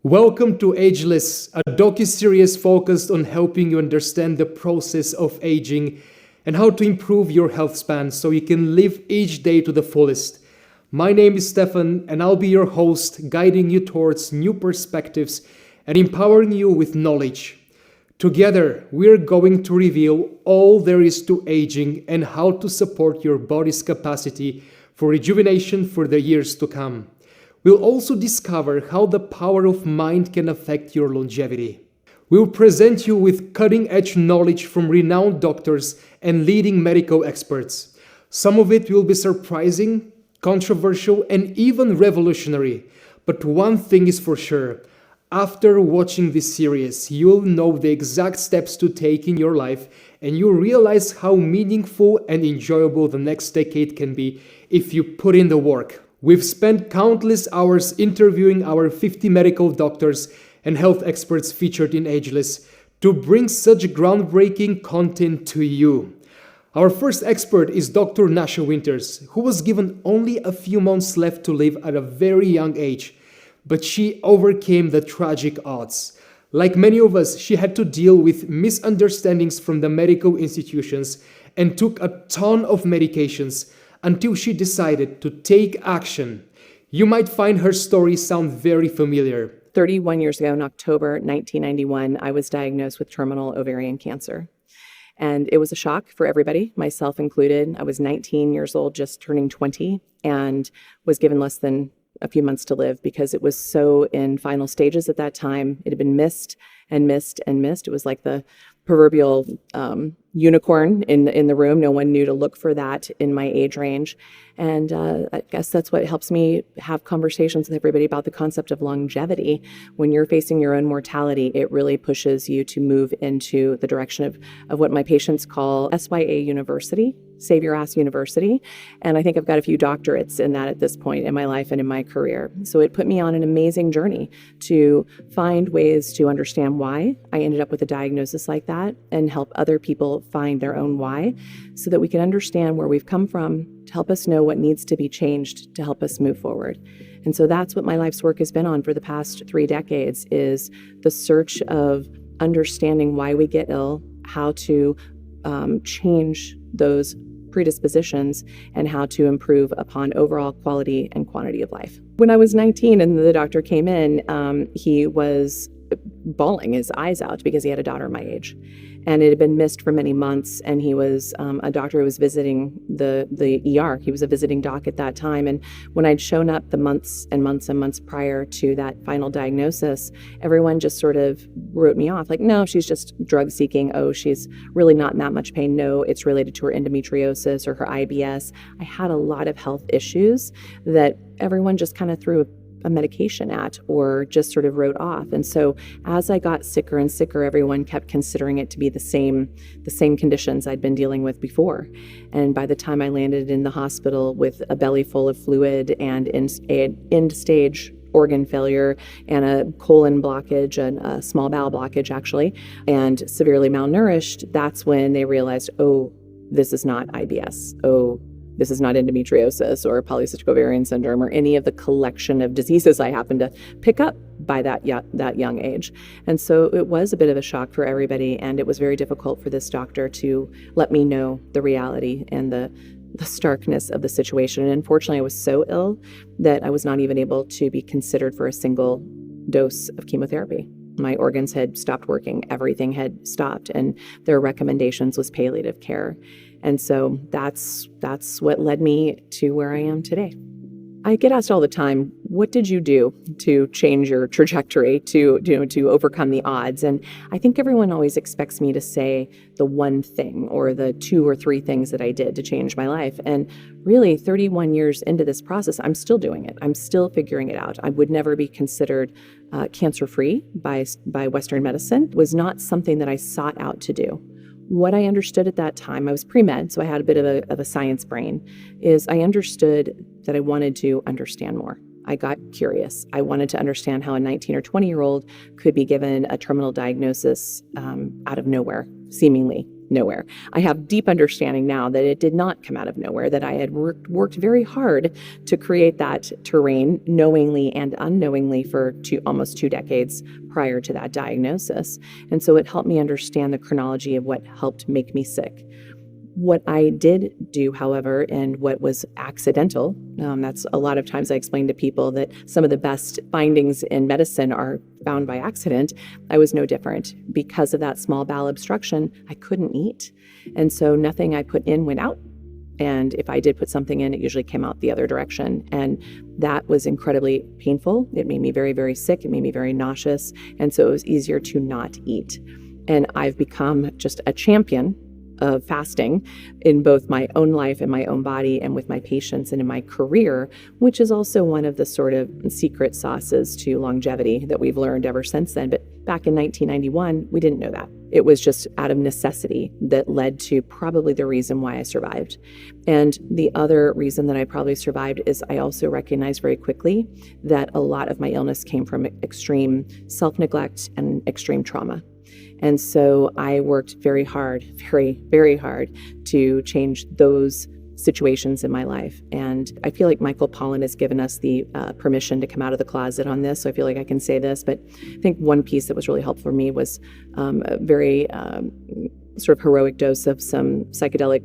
Welcome to Ageless, a docu-series focused on helping you understand the process of aging and how to improve your health span so you can live each day to the fullest. My name is Stefan and I'll be your host, guiding you towards new perspectives and empowering you with knowledge. Together, we're going to reveal all there is to aging and how to support your body's capacity for rejuvenation for the years to come. We'll also discover how the power of mind can affect your longevity. We'll present you with cutting-edge knowledge from renowned doctors and leading medical experts. Some of it will be surprising, controversial, and even revolutionary. But one thing is for sure. After watching this series, you'll know the exact steps to take in your life, and you'll realize how meaningful and enjoyable the next decade can be if you put in the work. We've spent countless hours interviewing our 50 medical doctors and health experts featured in Ageless to bring such groundbreaking content to you. Our first expert is Dr. Nasha Winters, who was given only a few months left to live at a very young age, but she overcame the tragic odds. Like many of us, she had to deal with misunderstandings from the medical institutions and took a ton of medications until she decided to take action. You might find her story sound very familiar. 31 years ago, in October 1991, I was diagnosed with terminal ovarian cancer. And it was a shock for everybody, myself included. I was 19 years old, just turning 20, and was given less than a few months to live because it was so in final stages at that time. It had been missed and missed and missed. It was like the proverbial unicorn in the room. No one knew to look for that in my age range. And I guess that's what helps me have conversations with everybody about the concept of longevity. When you're facing your own mortality, it really pushes you to move into the direction of what my patients call SYA University, Save Your Ass University. And I think I've got a few doctorates in that at this point in my life and in my career. So it put me on an amazing journey to find ways to understand why I ended up with a diagnosis like that and help other people find their own why so that we can understand where we've come from to help us know what needs to be changed to help us move forward. And so that's what my life's work has been on for the past 3 decades, is the search of understanding why we get ill, how to change those predispositions, and how to improve upon overall quality and quantity of life. When I was 19 and the doctor came in, he was bawling his eyes out because he had a daughter my age. And it had been missed for many months. And he was a doctor who was visiting the ER. He was a visiting doc at that time. And when I'd shown up the months and months and months prior to that final diagnosis, everyone just sort of wrote me off. Like, no, she's just drug seeking. Oh, she's really not in that much pain. No, it's related to her endometriosis or her IBS. I had a lot of health issues that everyone just kind of threw a medication at or just sort of wrote off. And so as I got sicker and sicker, everyone kept considering it to be the same conditions I'd been dealing with before. And by the time I landed in the hospital with a belly full of fluid and end stage organ failure and a colon blockage and a small bowel blockage actually, and severely malnourished, that's when they realized, oh, this is not IBS. Oh, this is not endometriosis or polycystic ovarian syndrome or any of the collection of diseases I happened to pick up by that young age. And so it was a bit of a shock for everybody, and it was very difficult for this doctor to let me know the reality and the starkness of the situation. And unfortunately, I was so ill that I was not even able to be considered for a single dose of chemotherapy. My organs had stopped working. Everything had stopped, and their recommendations was palliative care. And so that's what led me to where I am today. I get asked all the time, what did you do to change your trajectory, to overcome the odds? And I think everyone always expects me to say the one thing or the 2 or 3 things that I did to change my life. And really, 31 years into this process, I'm still doing it. I'm still figuring it out. I would never be considered cancer-free by Western medicine. It was not something that I sought out to do. What I understood at that time, I was pre-med, so I had a bit of a science brain, is I understood that I wanted to understand more. I got curious. I wanted to understand how a 19 or 20-year-old could be given a terminal diagnosis out of nowhere, seemingly. nowhere. I have deep understanding now that it did not come out of nowhere, that I had worked very hard to create that terrain knowingly and unknowingly for almost 2 decades prior to that diagnosis. And so it helped me understand the chronology of what helped make me sick. What I did do, however, and what was accidental, that's a lot of times I explain to people that some of the best findings in medicine are found by accident. I was no different. Because of that small bowel obstruction, I couldn't eat. And so nothing I put in went out. And if I did put something in, it usually came out the other direction. And that was incredibly painful. It made me very, very sick. It made me very nauseous. And so it was easier to not eat. And I've become just a champion of fasting in both my own life and my own body and with my patients and in my career, which is also one of the sort of secret sauces to longevity that we've learned ever since then. But back in 1991, we didn't know that. It was just out of necessity that led to probably the reason why I survived. And the other reason that I probably survived is I also recognized very quickly that a lot of my illness came from extreme self-neglect and extreme trauma. And so I worked very hard, very, very hard to change those situations in my life. And I feel like Michael Pollan has given us the permission to come out of the closet on this. So I feel like I can say this, but I think one piece that was really helpful for me was a very sort of heroic dose of some psychedelic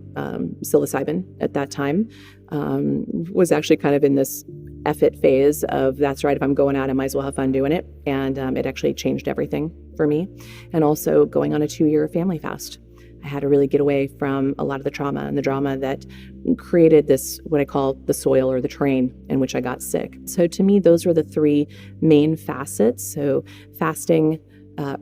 psilocybin at that time. Was actually kind of in this effort phase of, that's right, if I'm going out, I might as well have fun doing it. And it actually changed everything for me. And also going on a 2-year family fast. I had to really get away from a lot of the trauma and the drama that created this, what I call the soil or the terrain in which I got sick. So to me, those were the 3 main facets. So fasting,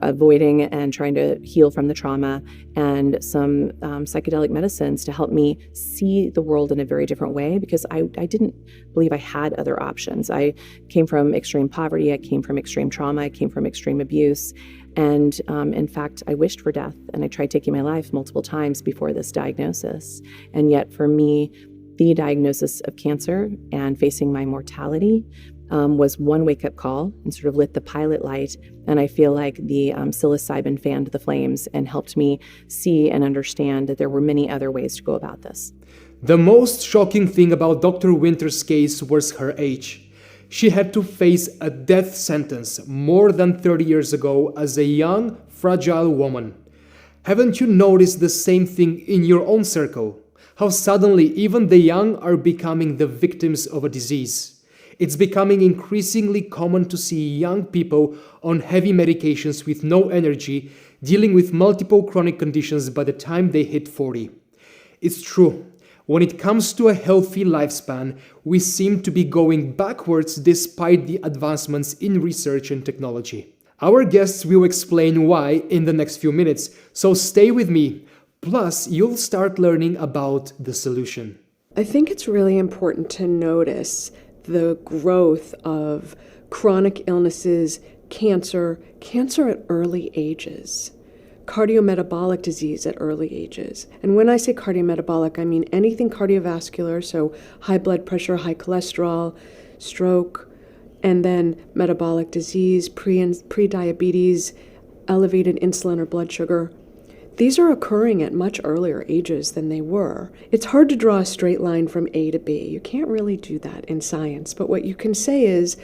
avoiding and trying to heal from the trauma, and some psychedelic medicines to help me see the world in a very different way, because I didn't believe I had other options. I came from extreme poverty, I came from extreme trauma, I came from extreme abuse, and in fact, I wished for death, and I tried taking my life multiple times before this diagnosis. And yet for me, the diagnosis of cancer and facing my mortality was one wake-up call and sort of lit the pilot light. And I feel like the psilocybin fanned the flames and helped me see and understand that there were many other ways to go about this. The most shocking thing about Dr. Winter's case was her age. She had to face a death sentence more than 30 years ago as a young, fragile woman. Haven't you noticed the same thing in your own circle? How suddenly even the young are becoming the victims of a disease. It's becoming increasingly common to see young people on heavy medications with no energy, dealing with multiple chronic conditions by the time they hit 40. It's true. When it comes to a healthy lifespan, we seem to be going backwards despite the advancements in research and technology. Our guests will explain why in the next few minutes, so stay with me. Plus, you'll start learning about the solution. I think it's really important to notice the growth of chronic illnesses, cancer at early ages, cardiometabolic disease at early ages. And when I say cardiometabolic, I mean anything cardiovascular, so high blood pressure, high cholesterol, stroke, and then metabolic disease, pre-diabetes, elevated insulin or blood sugar. These are occurring at much earlier ages than they were. It's hard to draw a straight line from A to B. You can't really do that in science. But what you can say is,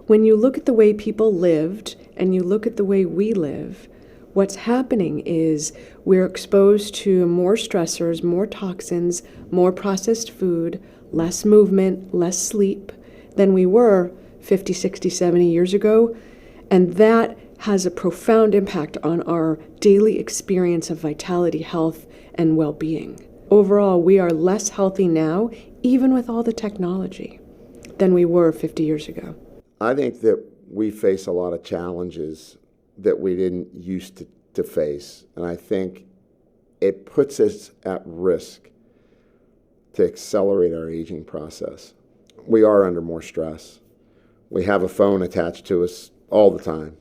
when you look at the way people lived and you look at the way we live, what's happening is we're exposed to more stressors, more toxins, more processed food, less movement, less sleep than we were 50, 60, 70 years ago. And that has a profound impact on our daily experience of vitality, health, and well-being. Overall, we are less healthy now, even with all the technology, than we were 50 years ago. I think that we face a lot of challenges that we didn't used to face, and I think it puts us at risk to accelerate our aging process. We are under more stress. We have a phone attached to us all the time.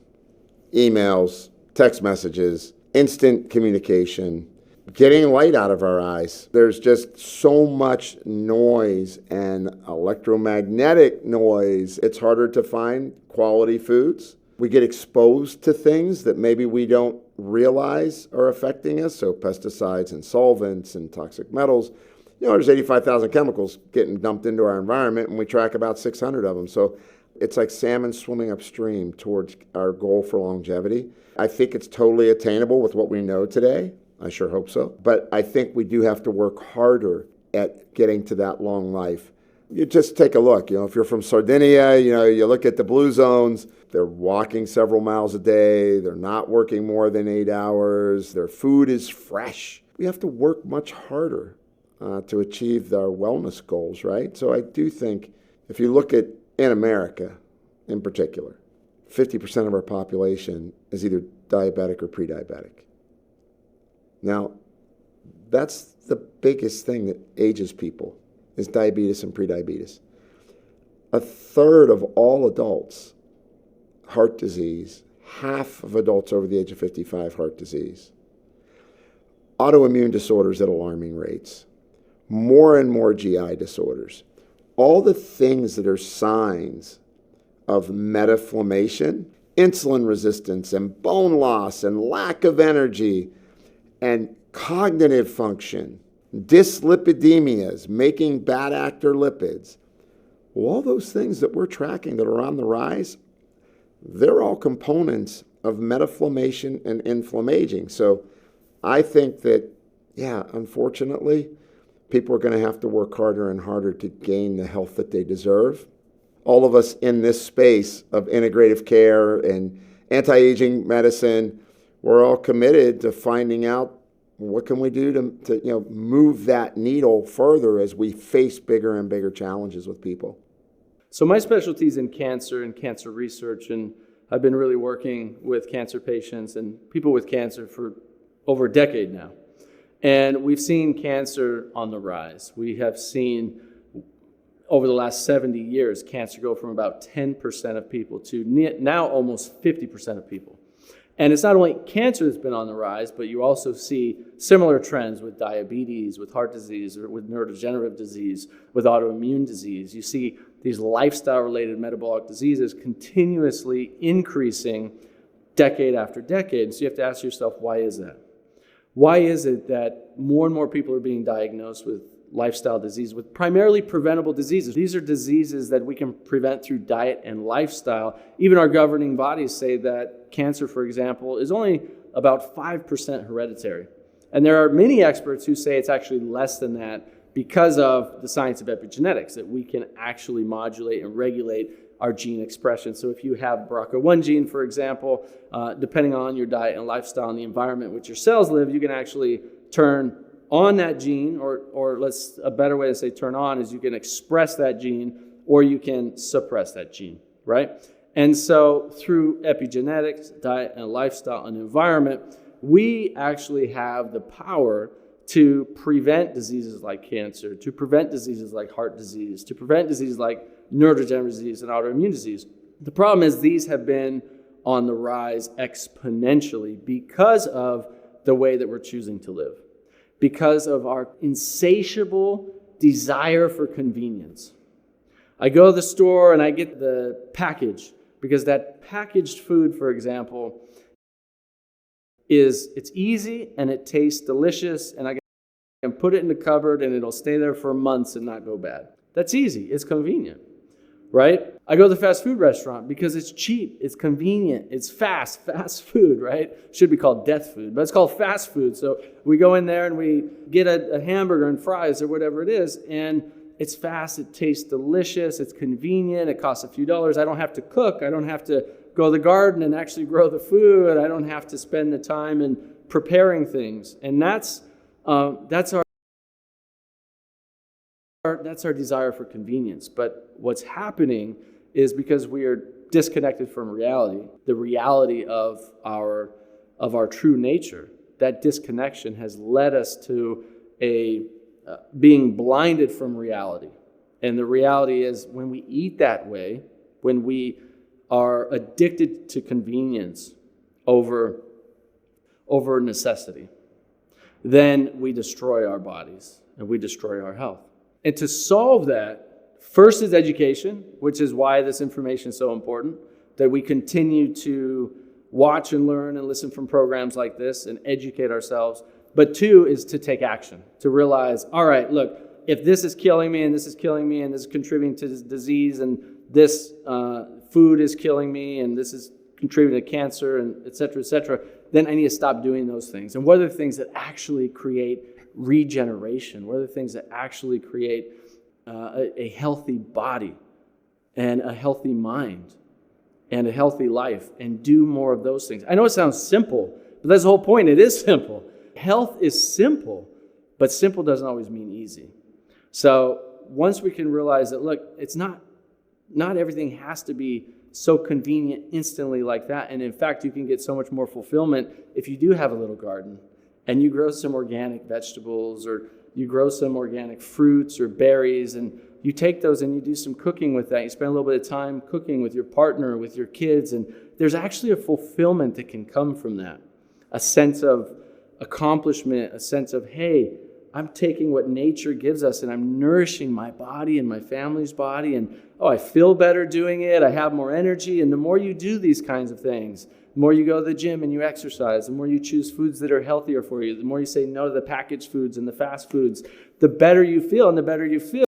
Emails, text messages, instant communication, getting light out of our eyes. There's just so much noise and electromagnetic noise. It's harder to find quality foods. We get exposed to things that maybe we don't realize are affecting us, so pesticides and solvents and toxic metals. There's 85,000 chemicals getting dumped into our environment, and we track about 600 of them. So it's like salmon swimming upstream towards our goal for longevity. I think it's totally attainable with what we know today. I sure hope so. But I think we do have to work harder at getting to that long life. You just take a look. If you're from Sardinia, you look at the blue zones. They're walking several miles a day. They're not working more than 8 hours. Their food is fresh. We have to work much harder to achieve our wellness goals, right? So I do think if you look at in America in particular, 50% of our population is either diabetic or pre-diabetic. Now, that's the biggest thing that ages people, is diabetes and prediabetes. A third of all adults, heart disease. Half of adults over the age of 55, heart disease. Autoimmune disorders at alarming rates. More and more GI disorders. All the things that are signs of metaflammation, insulin resistance and bone loss and lack of energy and cognitive function, dyslipidemias, making bad actor lipids. Well, all those things that we're tracking that are on the rise, they're all components of metaflammation and inflammaging. So I think that, unfortunately, people are going to have to work harder and harder to gain the health that they deserve. All of us in this space of integrative care and anti-aging medicine, we're all committed to finding out what can we do to move that needle further as we face bigger and bigger challenges with people. So my specialty is in cancer and cancer research, and I've been really working with cancer patients and people with cancer for over a decade now. And we've seen cancer on the rise. We have seen over the last 70 years, cancer go from about 10% of people to now almost 50% of people. And it's not only cancer that's been on the rise, but you also see similar trends with diabetes, with heart disease, or with neurodegenerative disease, with autoimmune disease. You see these lifestyle-related metabolic diseases continuously increasing decade after decade. So you have to ask yourself, why is that? Why is it that more and more people are being diagnosed with lifestyle disease, with primarily preventable diseases? These are diseases that we can prevent through diet and lifestyle. Even our governing bodies say that cancer, for example, is only about 5% hereditary. And there are many experts who say it's actually less than that because of the science of epigenetics, that we can actually modulate and regulate our gene expression. So if you have BRCA1 gene, for example, depending on your diet and lifestyle and the environment in which your cells live, you can actually turn on that gene, or a better way to say turn on is you can express that gene or you can suppress that gene, right? And so through epigenetics, diet and lifestyle and environment, we actually have the power to prevent diseases like cancer, to prevent diseases like heart disease, to prevent diseases like neurodegenerative disease and autoimmune disease. The problem is these have been on the rise exponentially because of the way that we're choosing to live, because of our insatiable desire for convenience. I go to the store and I get the package because that packaged food, for example, it's easy and it tastes delicious, and I can put it in the cupboard and it'll stay there for months and not go bad. That's easy. It's convenient, right? I go to the fast food restaurant because it's cheap, it's convenient, it's fast food, right? Should be called death food, but it's called fast food. So we go in there and we get a hamburger and fries or whatever it is, and it's fast, it tastes delicious, it's convenient, it costs a few dollars. I don't have to cook, I don't have to go to the garden and actually grow the food, I don't have to spend the time in preparing things. And that's our desire for convenience. But what's happening is because we are disconnected from reality, the reality of our true nature, that disconnection has led us to being blinded from reality. And the reality is when we eat that way, when we are addicted to convenience over necessity, then we destroy our bodies and we destroy our health. And to solve that, first is education, which is why this information is so important, that we continue to watch and learn and listen from programs like this and educate ourselves. But 2 is to take action, to realize, all right, look, if this is killing me and this is killing me and this is contributing to this disease and this food is killing me and this is contributing to cancer and et cetera, then I need to stop doing those things. And what are the things that actually create regeneration? What are the things that actually create a healthy body and a healthy mind and a healthy life, and do more of those things? I know it sounds simple, but that's the whole point. It is simple. Health is simple, but simple doesn't always mean easy. So once we can realize that, look, it's not everything has to be so convenient instantly like that. And in fact, you can get so much more fulfillment if you do have a little garden and you grow some organic vegetables, or you grow some organic fruits or berries, and you take those and you do some cooking with that. You spend a little bit of time cooking with your partner, with your kids, and there's actually a fulfillment that can come from that. A sense of accomplishment, a sense of, hey, I'm taking what nature gives us and I'm nourishing my body and my family's body, and I feel better doing it, I have more energy. And the more you do these kinds of things, the more you go to the gym and you exercise, the more you choose foods that are healthier for you, the more you say no to the packaged foods and the fast foods, the better you feel. And the better you feel,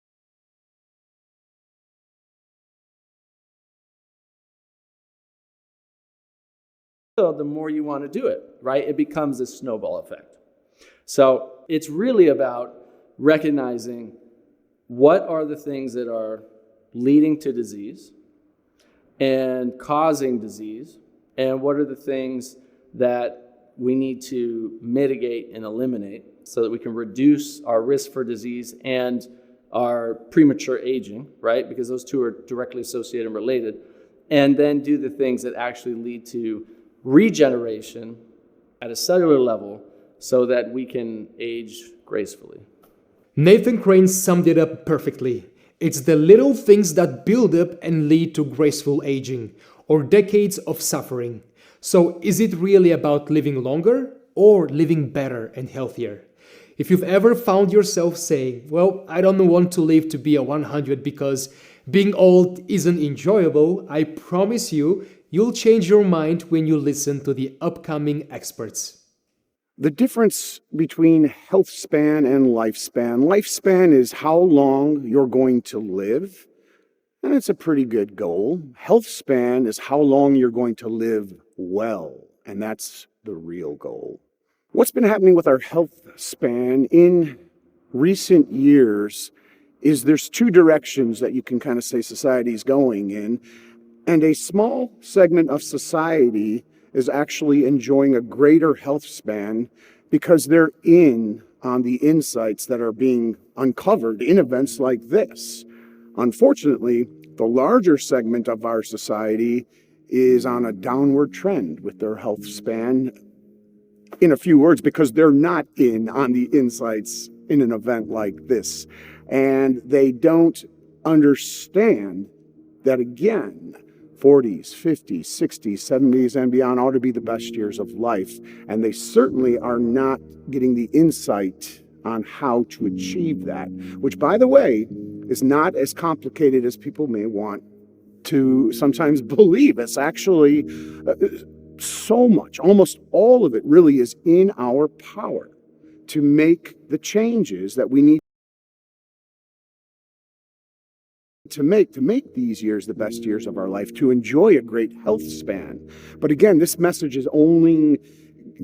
the more you want to do it, right? It becomes a snowball effect. So it's really about recognizing what are the things that are leading to disease and causing disease, and what are the things that we need to mitigate and eliminate so that we can reduce our risk for disease and our premature aging, right? Because those two are directly associated and related. And then do the things that actually lead to regeneration at a cellular level so that we can age gracefully. Nathan Crane summed it up perfectly. It's the little things that build up and lead to graceful aging, or decades of suffering. So is it really about living longer or living better and healthier? If you've ever found yourself saying, well, I don't want to live to be a 100 because being old isn't enjoyable, I promise you'll change your mind when you listen to the upcoming experts. The difference between health span and lifespan is how long you're going to live, and it's a pretty good goal. Health span is how long you're going to live well, and that's the real goal. What's been happening with our health span in recent years is there's 2 directions that you can kind of say society's going in, and a small segment of society is actually enjoying a greater health span because they're in on the insights that are being uncovered in events like this. Unfortunately, the larger segment of our society is on a downward trend with their health span, in a few words, because they're not in on the insights in an event like this. And they don't understand that, again, 40s, 50s, 60s, 70s, and beyond ought to be the best years of life. And they certainly are not getting the insight on how to achieve that, which, by the way, is not as complicated as people may want to sometimes believe. It's actually so much, almost all of it really is in our power to make the changes that we need to make these years the best years of our life, to enjoy a great health span. But again, this message is only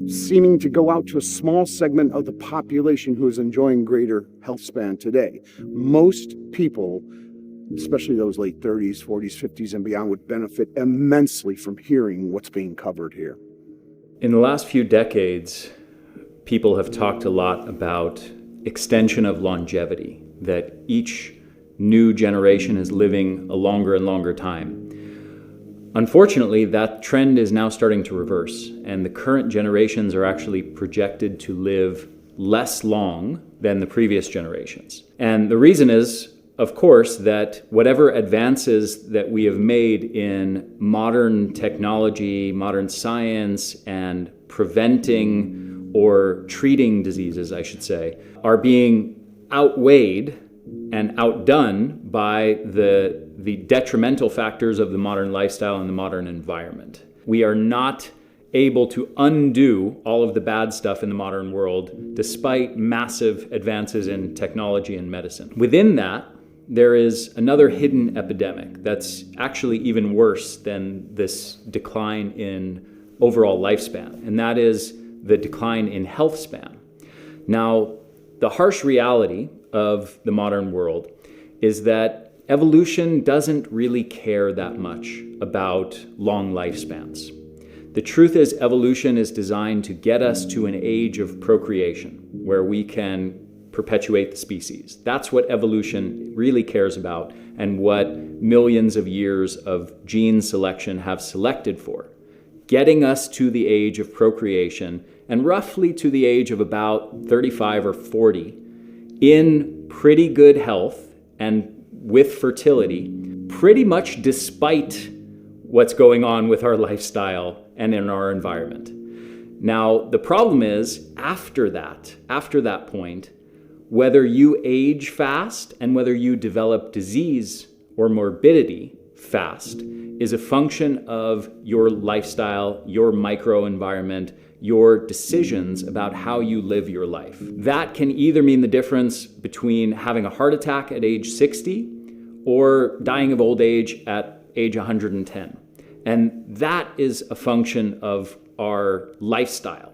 seeming to go out to a small segment of the population who is enjoying greater health span today. Most people, especially those late 30s, 40s, 50s, and beyond, would benefit immensely from hearing what's being covered here. In the last few decades, people have talked a lot about extension of longevity, that each new generation is living a longer and longer time. Unfortunately, that trend is now starting to reverse, and the current generations are actually projected to live less long than the previous generations. And the reason is, of course, that whatever advances that we have made in modern technology, modern science, and preventing or treating diseases, I should say, are being outweighed and outdone by the detrimental factors of the modern lifestyle and the modern environment. We are not able to undo all of the bad stuff in the modern world despite massive advances in technology and medicine. Within that, there is another hidden epidemic that's actually even worse than this decline in overall lifespan, and that is the decline in health span. Now, the harsh reality of the modern world is that evolution doesn't really care that much about long lifespans. The truth is, evolution is designed to get us to an age of procreation where we can perpetuate the species. That's what evolution really cares about and what millions of years of gene selection have selected for. Getting us to the age of procreation and roughly to the age of about 35 or 40 in pretty good health and with fertility, pretty much despite what's going on with our lifestyle and in our environment. Now, the problem is, after that point, whether you age fast and whether you develop disease or morbidity fast is a function of your lifestyle, your microenvironment, your decisions about how you live your life. That can either mean the difference between having a heart attack at age 60 or dying of old age at age 110. And that is a function of our lifestyle,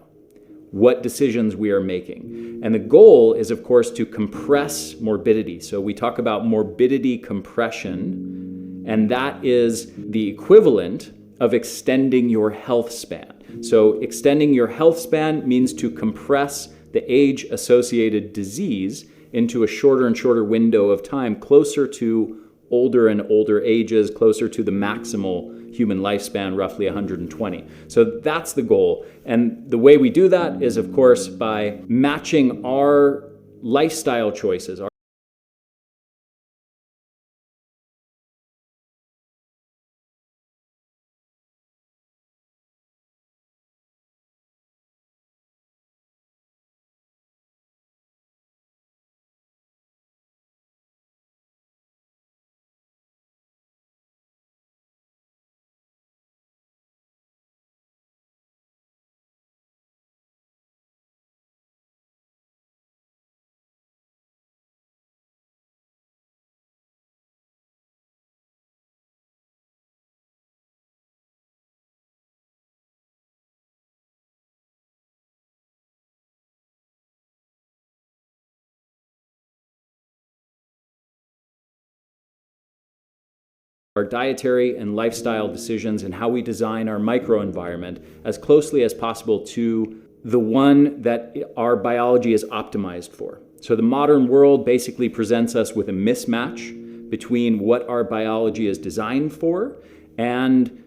what decisions we are making. And the goal is, of course, to compress morbidity. So we talk about morbidity compression, and that is the equivalent of extending your health span. So extending your health span means to compress the age-associated disease into a shorter and shorter window of time, closer to older and older ages, closer to the maximal human lifespan, roughly 120. So that's the goal. And the way we do that is, of course, by matching our lifestyle choices, our dietary and lifestyle decisions and how we design our microenvironment as closely as possible to the one that our biology is optimized for. So the modern world basically presents us with a mismatch between what our biology is designed for and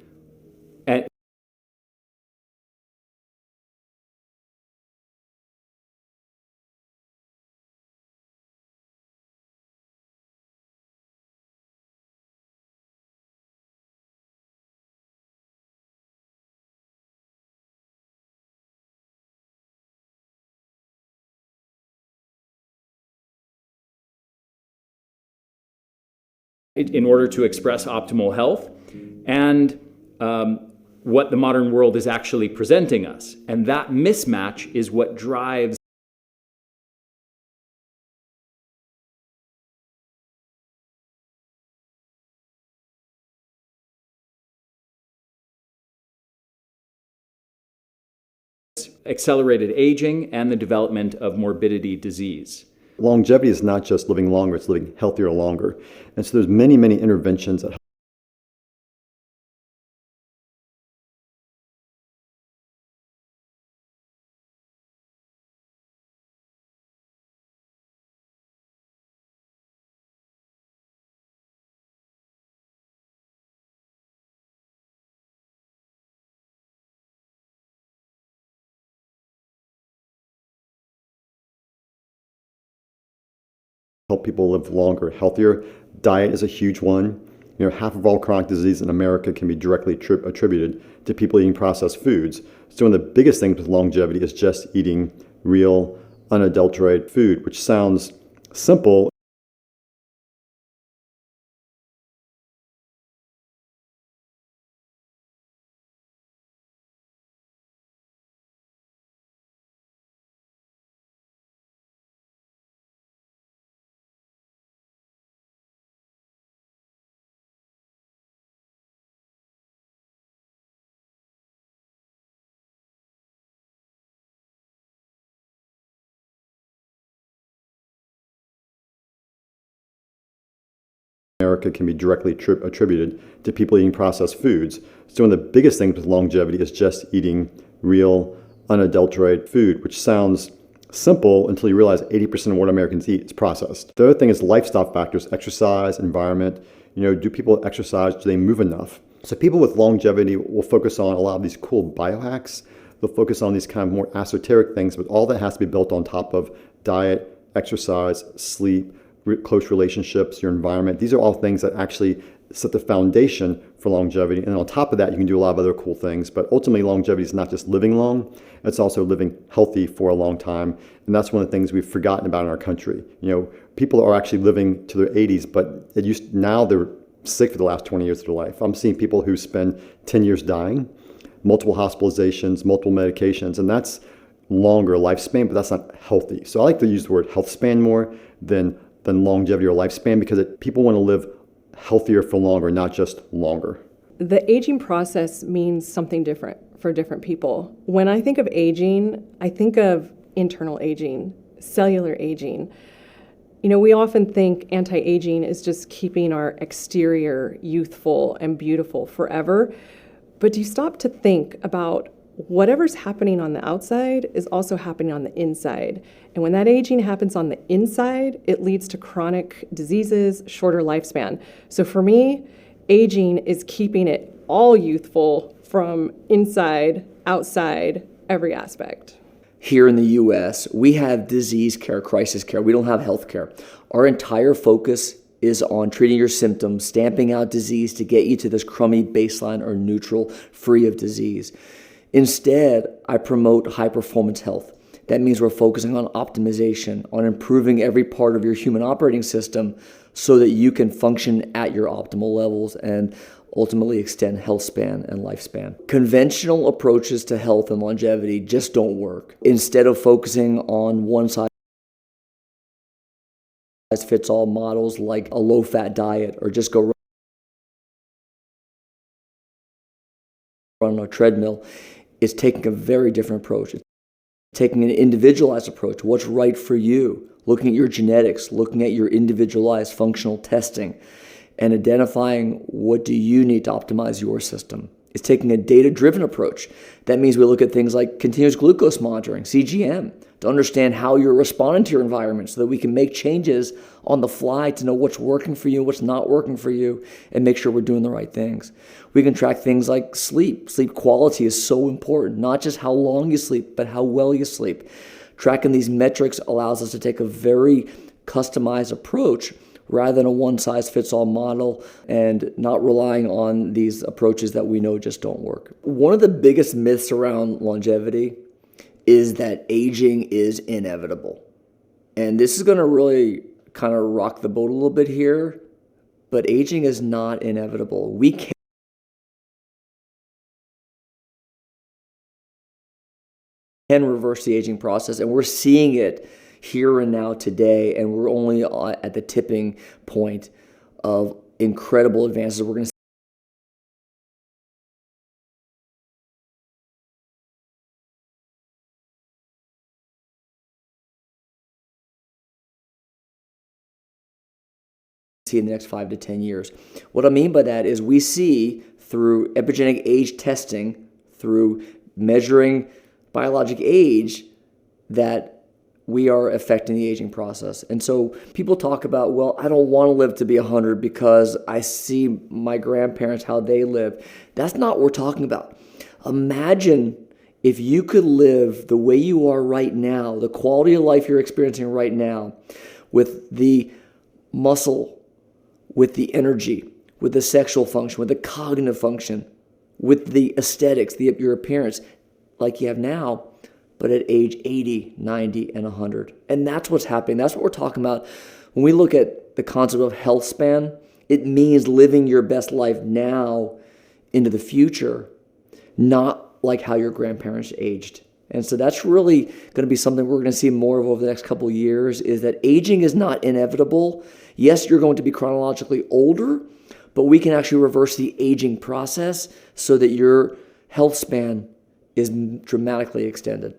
in order to express optimal health, and what the modern world is actually presenting us. And that mismatch is what drives accelerated aging and the development of morbidity disease. Longevity is not just living longer, it's living healthier longer. And so there's many, many interventions that help people live longer, healthier. Diet is a huge one. You know, half of all chronic disease in America can be directly attributed to people eating processed foods. So one of the biggest things with longevity is just eating real, unadulterated food, which sounds simple. America can be directly attributed to people eating processed foods. So one of the biggest things with longevity is just eating real, unadulterated food, which sounds simple until you realize 80% of what Americans eat is processed. The other thing is lifestyle factors, exercise, environment. Do people exercise? Do they move enough? So people with longevity will focus on a lot of these cool biohacks. They'll focus on these kind of more esoteric things, but all that has to be built on top of diet, exercise, sleep, close relationships, your environment. These are all things that actually set the foundation for longevity. And on top of that, you can do a lot of other cool things. But ultimately, longevity is not just living long, it's also living healthy for a long time. And that's one of the things we've forgotten about in our country. People are actually living to their 80s, but now they're sick for the last 20 years of their life. I'm seeing people who spend 10 years dying, multiple hospitalizations, multiple medications, and that's longer lifespan, but that's not healthy. So I like to use the word health span more than longevity or lifespan, because people want to live healthier for longer, not just longer. The aging process means something different for different people. When I think of aging, I think of internal aging, cellular aging. We often think anti-aging is just keeping our exterior youthful and beautiful forever. But do you stop to think about whatever's happening on the outside is also happening on the inside? And when that aging happens on the inside, it leads to chronic diseases, shorter lifespan. So for me, aging is keeping it all youthful from inside, outside, every aspect. Here in the US, we have disease care, crisis care. We don't have health care. Our entire focus is on treating your symptoms, stamping out disease to get you to this crummy baseline or neutral, free of disease. Instead, I promote high-performance health. That means we're focusing on optimization, on improving every part of your human operating system so that you can function at your optimal levels and ultimately extend health span and lifespan. Conventional approaches to health and longevity just don't work. Instead of focusing on one-size-fits-all models like a low-fat diet or just go run on a treadmill, it's taking a very different approach. It's taking an individualized approach. What's right for you? Looking at your genetics, looking at your individualized functional testing, and identifying what do you need to optimize your system. It's taking a data-driven approach. That means we look at things like continuous glucose monitoring, CGM, to understand how you're responding to your environment so that we can make changes on the fly to know what's working for you, what's not working for you, and make sure we're doing the right things. We can track things like sleep. Sleep quality is so important, not just how long you sleep, but how well you sleep. Tracking these metrics allows us to take a very customized approach rather than a one-size-fits-all model and not relying on these approaches that we know just don't work. One of the biggest myths around longevity is that aging is inevitable. And this is going to really kind of rock the boat a little bit here, but aging is not inevitable. We can reverse the aging process, and we're seeing it here and now today, and we're only at the tipping point of incredible advances we're going to see in the next 5 to 10 years. What I mean by that is we see through epigenetic age testing, through measuring biologic age, that we are affecting the aging process. And so people talk about, well, I don't want to live to be 100 because I see my grandparents, how they live. That's not what we're talking about. Imagine if you could live the way you are right now, the quality of life you're experiencing right now, with the muscle, with the energy, with the sexual function, with the cognitive function, with the aesthetics, your appearance, like you have now, but at age 80, 90, and 100. And that's what's happening. That's what we're talking about. When we look at the concept of health span, it means living your best life now into the future, not like how your grandparents aged. And so that's really going to be something we're going to see more of over the next couple of years, is that aging is not inevitable. Yes, you're going to be chronologically older, but we can actually reverse the aging process so that your health span is dramatically extended.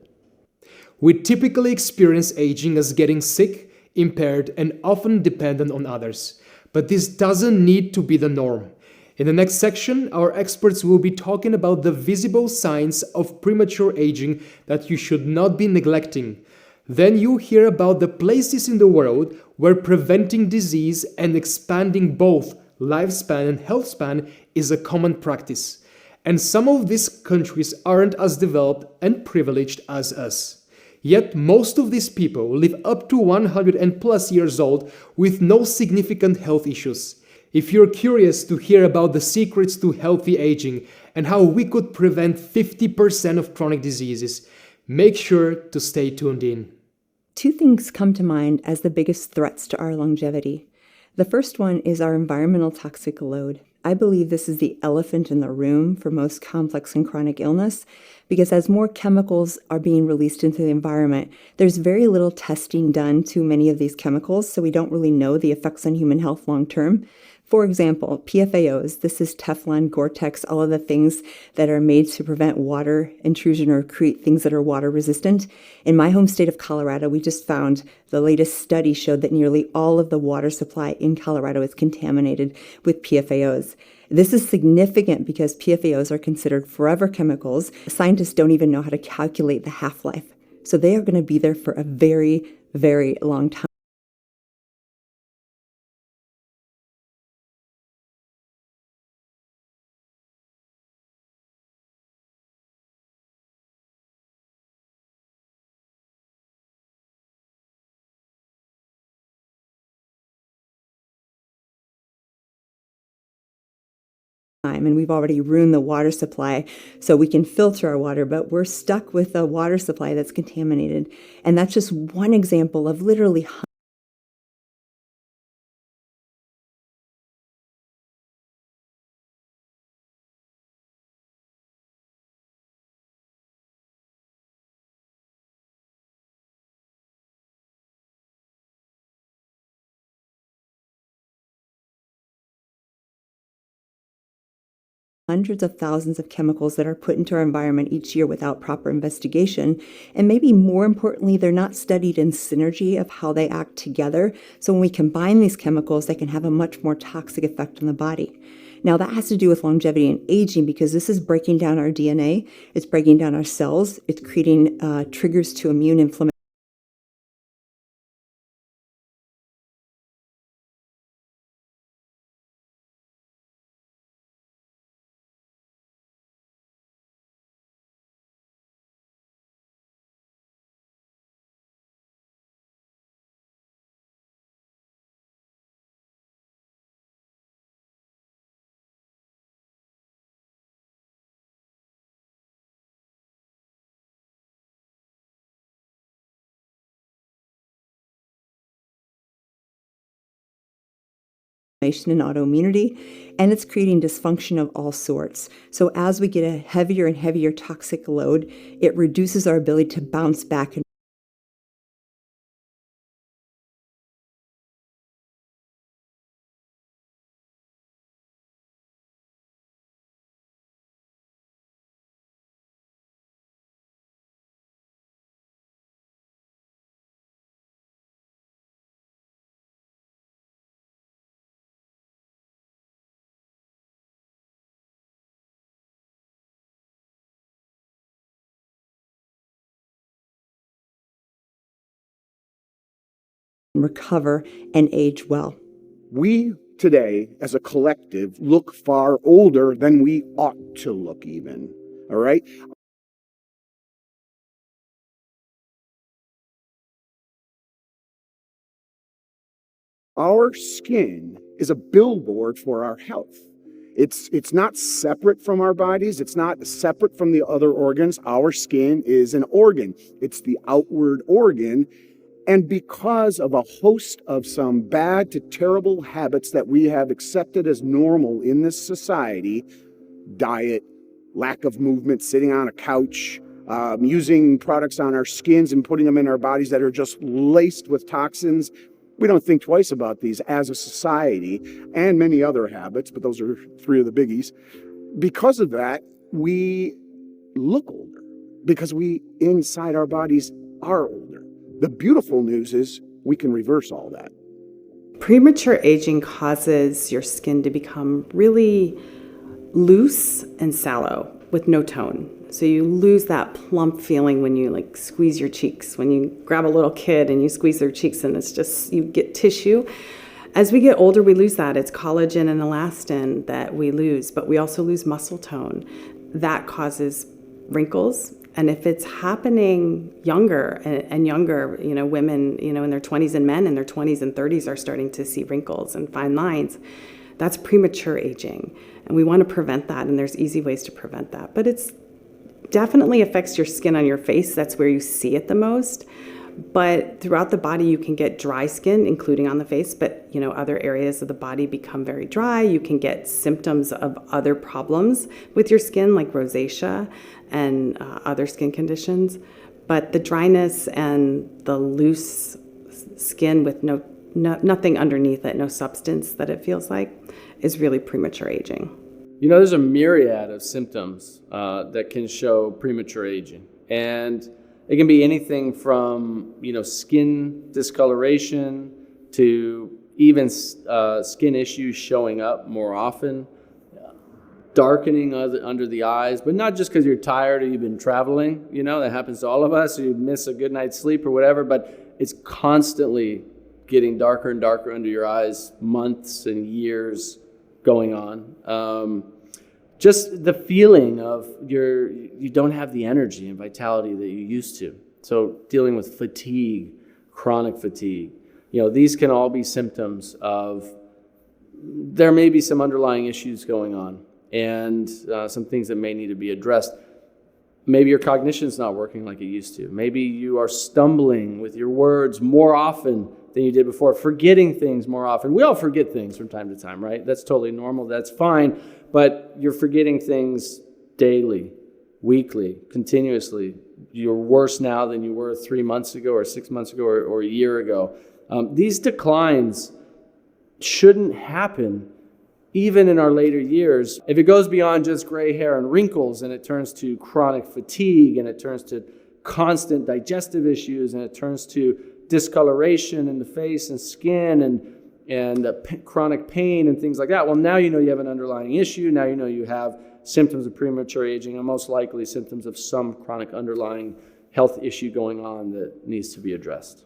We typically experience aging as getting sick, impaired, and often dependent on others. but this doesn't need to be the norm. In the next section, our experts will be talking about the visible signs of premature aging that you should not be neglecting. Then you hear about the places in the world where preventing disease and expanding both lifespan and health span is a common practice. And some of these countries aren't as developed and privileged as us. Yet most of these people live up to 100 and plus years old with no significant health issues. If you're curious to hear about the secrets to healthy aging and how we could prevent 50% of chronic diseases, make sure to stay tuned in. Two things come to mind as the biggest threats to our longevity. The first one is our environmental toxic load. I believe this is the elephant in the room for most complex and chronic illness because as more chemicals are being released into the environment, there's very little testing done to many of these chemicals, so we don't really know the effects on human health long term. For example, PFAOs, this is Teflon, Gore-Tex, all of the things that are made to prevent water intrusion or create things that are water resistant. In my home state of Colorado, we just found the latest study showed that nearly all of the water supply in Colorado is contaminated with PFAOs. This is significant because PFAOs are considered forever chemicals. Scientists don't even know how to calculate the half-life. So they are going to be there for a very, very long time. And we've already ruined the water supply so we can filter our water, but we're stuck with a water supply that's contaminated. And that's just one example of literally hundreds of thousands of chemicals that are put into our environment each year without proper investigation. And maybe more importantly, they're not studied in synergy of how they act together. So when we combine these chemicals, they can have a much more toxic effect on the body. Now that has to do with longevity and aging because this is breaking down our DNA, it's breaking down our cells, it's creating triggers to immune inflammation. And autoimmunity, and it's creating dysfunction of all sorts. So as we get a heavier and heavier toxic load, it reduces our ability to bounce back. Recover and age well. We today, as a collective, look far older than we ought to look even. All right? Our skin is a billboard for our health. It's not separate from our bodies. It's not separate from the other organs. Our skin is an organ. It's the outward organ. And because of a host of some bad to terrible habits that we have accepted as normal in this society, diet, lack of movement, sitting on a couch, using products on our skins and putting them in our bodies that are just laced with toxins, we don't think twice about these as a society, and many other habits, but those are three of the biggies. Because of that, we look older because we inside our bodies are older. The beautiful news is we can reverse all that. Premature aging causes your skin to become really loose and sallow with no tone. So you lose that plump feeling when you like squeeze your cheeks, when you grab a little kid and you squeeze their cheeks and it's just, you get tissue. As we get older, we lose that. It's collagen and elastin that we lose, but we also lose muscle tone. That causes wrinkles. And if it's happening younger and younger, women, in their 20s and men in their 20s and 30s are starting to see wrinkles and fine lines, that's premature aging. And we want to prevent that, and there's easy ways to prevent that. But it's definitely affects your skin on your face. That's where you see it the most. But throughout the body, you can get dry skin, including on the face, but other areas of the body become very dry. You can get symptoms of other problems with your skin, like rosacea and other skin conditions. But the dryness and the loose skin with nothing underneath it, no substance that it feels like, is really premature aging. There's a myriad of symptoms that can show premature aging. And it can be anything from, skin discoloration to even skin issues showing up more often, darkening under the eyes, but not just because you're tired or you've been traveling, that happens to all of us, or you miss a good night's sleep or whatever, but it's constantly getting darker and darker under your eyes, months and years going on. Just the feeling of you don't have the energy and vitality that you used to. So dealing with fatigue, chronic fatigue, these can all be symptoms of there may be some underlying issues going on and some things that may need to be addressed. Maybe your cognition's not working like it used to. Maybe you are stumbling with your words more often than you did before, forgetting things more often. We all forget things from time to time, right? That's totally normal. That's fine. But you're forgetting things daily, weekly, continuously. You're worse now than you were 3 months ago or 6 months ago or a year ago. These declines shouldn't happen even in our later years. If it goes beyond just gray hair and wrinkles and it turns to chronic fatigue and it turns to constant digestive issues and it turns to discoloration in the face and skin and chronic pain and things like that, well, now you have an underlying issue. Now you have symptoms of premature aging and most likely symptoms of some chronic underlying health issue going on that needs to be addressed.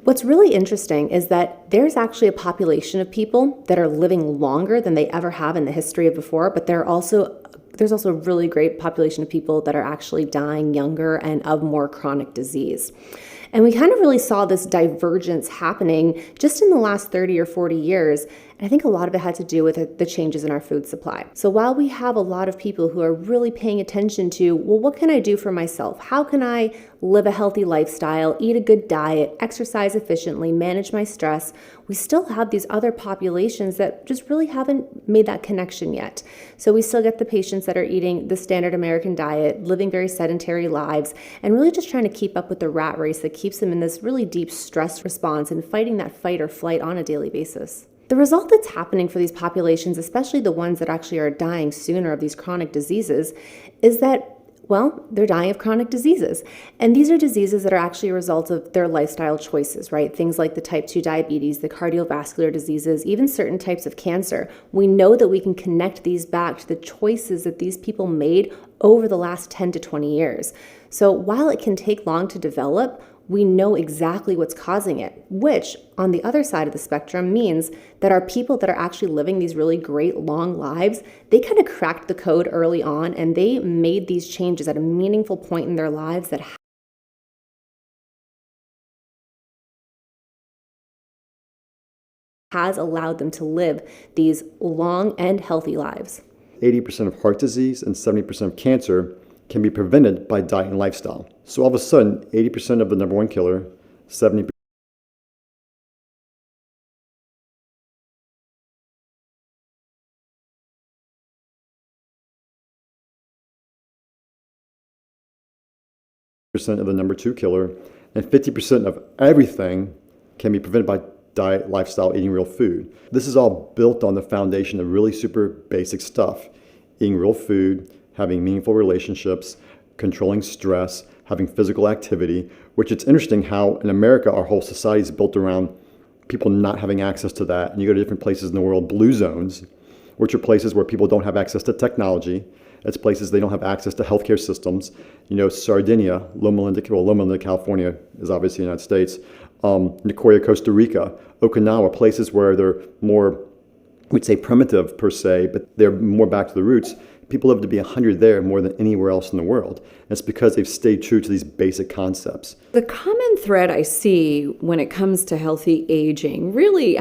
What's really interesting is that there's actually a population of people that are living longer than they ever have in the history of before, but there's also a really great population of people that are actually dying younger and of more chronic disease. And we kind of really saw this divergence happening just in the last 30 or 40 years. And I think a lot of it had to do with the changes in our food supply. So while we have a lot of people who are really paying attention to, well, what can I do for myself? How can I live a healthy lifestyle, eat a good diet, exercise efficiently, manage my stress? We still have these other populations that just really haven't made that connection yet. So we still get the patients that are eating the standard American diet, living very sedentary lives, and really just trying to keep up with the rat race that keeps them in this really deep stress response and fighting that fight or flight on a daily basis. The result that's happening for these populations, especially the ones that actually are dying sooner of these chronic diseases, is that, well, they're dying of chronic diseases. And these are diseases that are actually a result of their lifestyle choices, right? Things like the type 2 diabetes, the cardiovascular diseases, even certain types of cancer. We know that we can connect these back to the choices that these people made over the last 10 to 20 years. So while it can take long to develop, we know exactly what's causing it, which on the other side of the spectrum means that our people that are actually living these really great long lives, they kind of cracked the code early on and they made these changes at a meaningful point in their lives that has allowed them to live these long and healthy lives. 80% of heart disease and 70% of cancer can be prevented by diet and lifestyle. So all of a sudden, 80% of the number one killer, 70% of the number two killer, and 50% of everything can be prevented by diet, lifestyle, eating real food. This is all built on the foundation of really super basic stuff. Eating real food, having meaningful relationships, controlling stress, having physical activity, which it's interesting how in America our whole society is built around people not having access to that. And you go to different places in the world, blue zones, which are places where people don't have access to technology. It's places they don't have access to healthcare systems. Sardinia, Loma Linda, California is obviously the United States. Nicoya, Costa Rica, Okinawa, places where they're more, we'd say primitive per se, but they're more back to the roots. People live to be 100 there more than anywhere else in the world. And it's because they've stayed true to these basic concepts. The common thread I see when it comes to healthy aging, really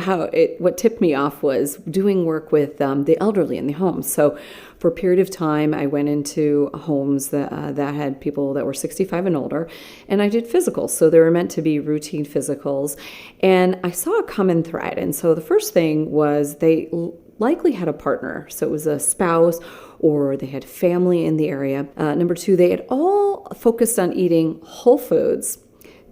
what tipped me off was doing work with the elderly in the home. So for a period of time, I went into homes that had people that were 65 and older, and I did physicals. So they were meant to be routine physicals. And I saw a common thread. And so the first thing was they likely had a partner. So it was a spouse or they had family in the area. Number two, they had all focused on eating whole foods.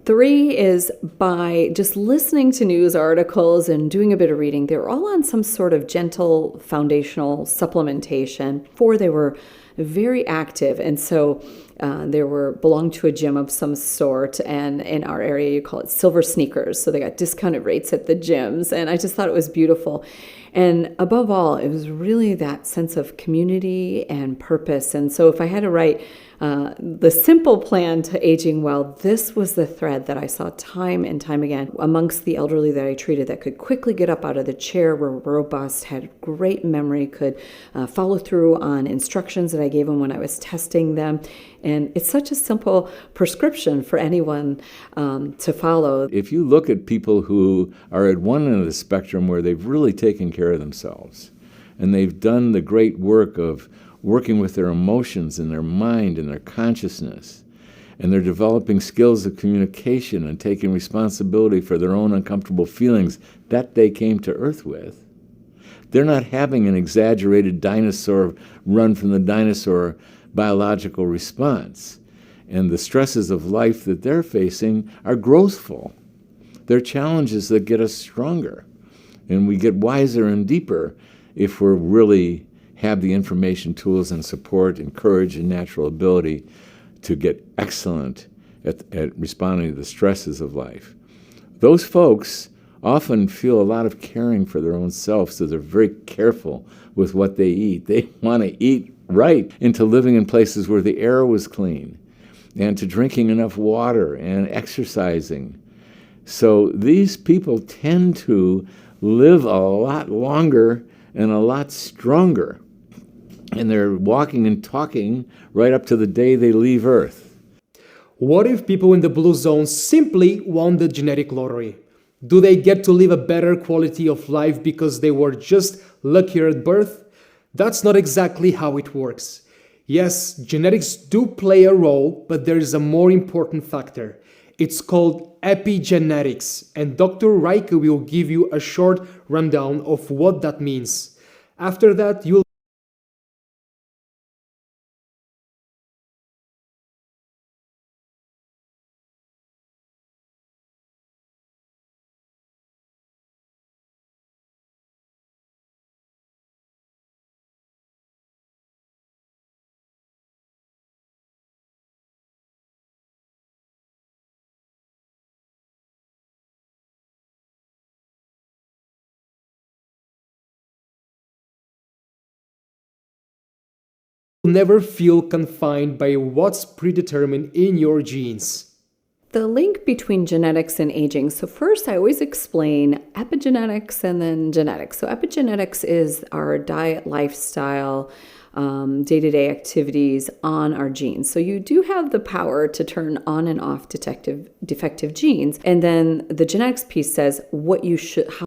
Three is by just listening to news articles and doing a bit of reading, they were all on some sort of gentle foundational supplementation. Four, they were very active, and so they belonged to a gym of some sort, and in our area you call it silver sneakers, so they got discounted rates at the gyms, and I just thought it was beautiful. And above all, it was really that sense of community and purpose. And so if I had to write the simple plan to aging well, this was the thread that I saw time and time again amongst the elderly that I treated that could quickly get up out of the chair, were robust, had great memory, could follow through on instructions that I gave them when I was testing them. And it's such a simple prescription for anyone to follow. If you look at people who are at one end of the spectrum where they've really taken care of themselves and they've done the great work of working with their emotions and their mind and their consciousness, and they're developing skills of communication and taking responsibility for their own uncomfortable feelings that they came to Earth with, they're not having an exaggerated dinosaur run from the dinosaur biological response. And the stresses of life that they're facing are growthful. They're challenges that get us stronger. And we get wiser and deeper if we're really have the information, tools, and support and courage and natural ability to get excellent at responding to the stresses of life. Those folks often feel a lot of caring for their own self, so they're very careful with what they eat. They want to eat right, into living in places where the air was clean, and to drinking enough water and exercising. So these people tend to live a lot longer and a lot stronger. And they're walking and talking right up to the day they leave Earth. What if people in the blue zone simply won the genetic lottery? Do they get to live a better quality of life because they were just luckier at birth? That's not exactly how it works. Yes, genetics do play a role, but there is a more important factor. It's called epigenetics, and Dr. Reike will give you a short rundown of what that means. After that, you'll never feel confined by what's predetermined in your genes. The link between genetics and aging. So first, I always explain epigenetics and then genetics. So epigenetics is our diet, lifestyle, day-to-day activities on our genes. So you do have the power to turn on and off defective genes. And then the genetics piece says what you should, how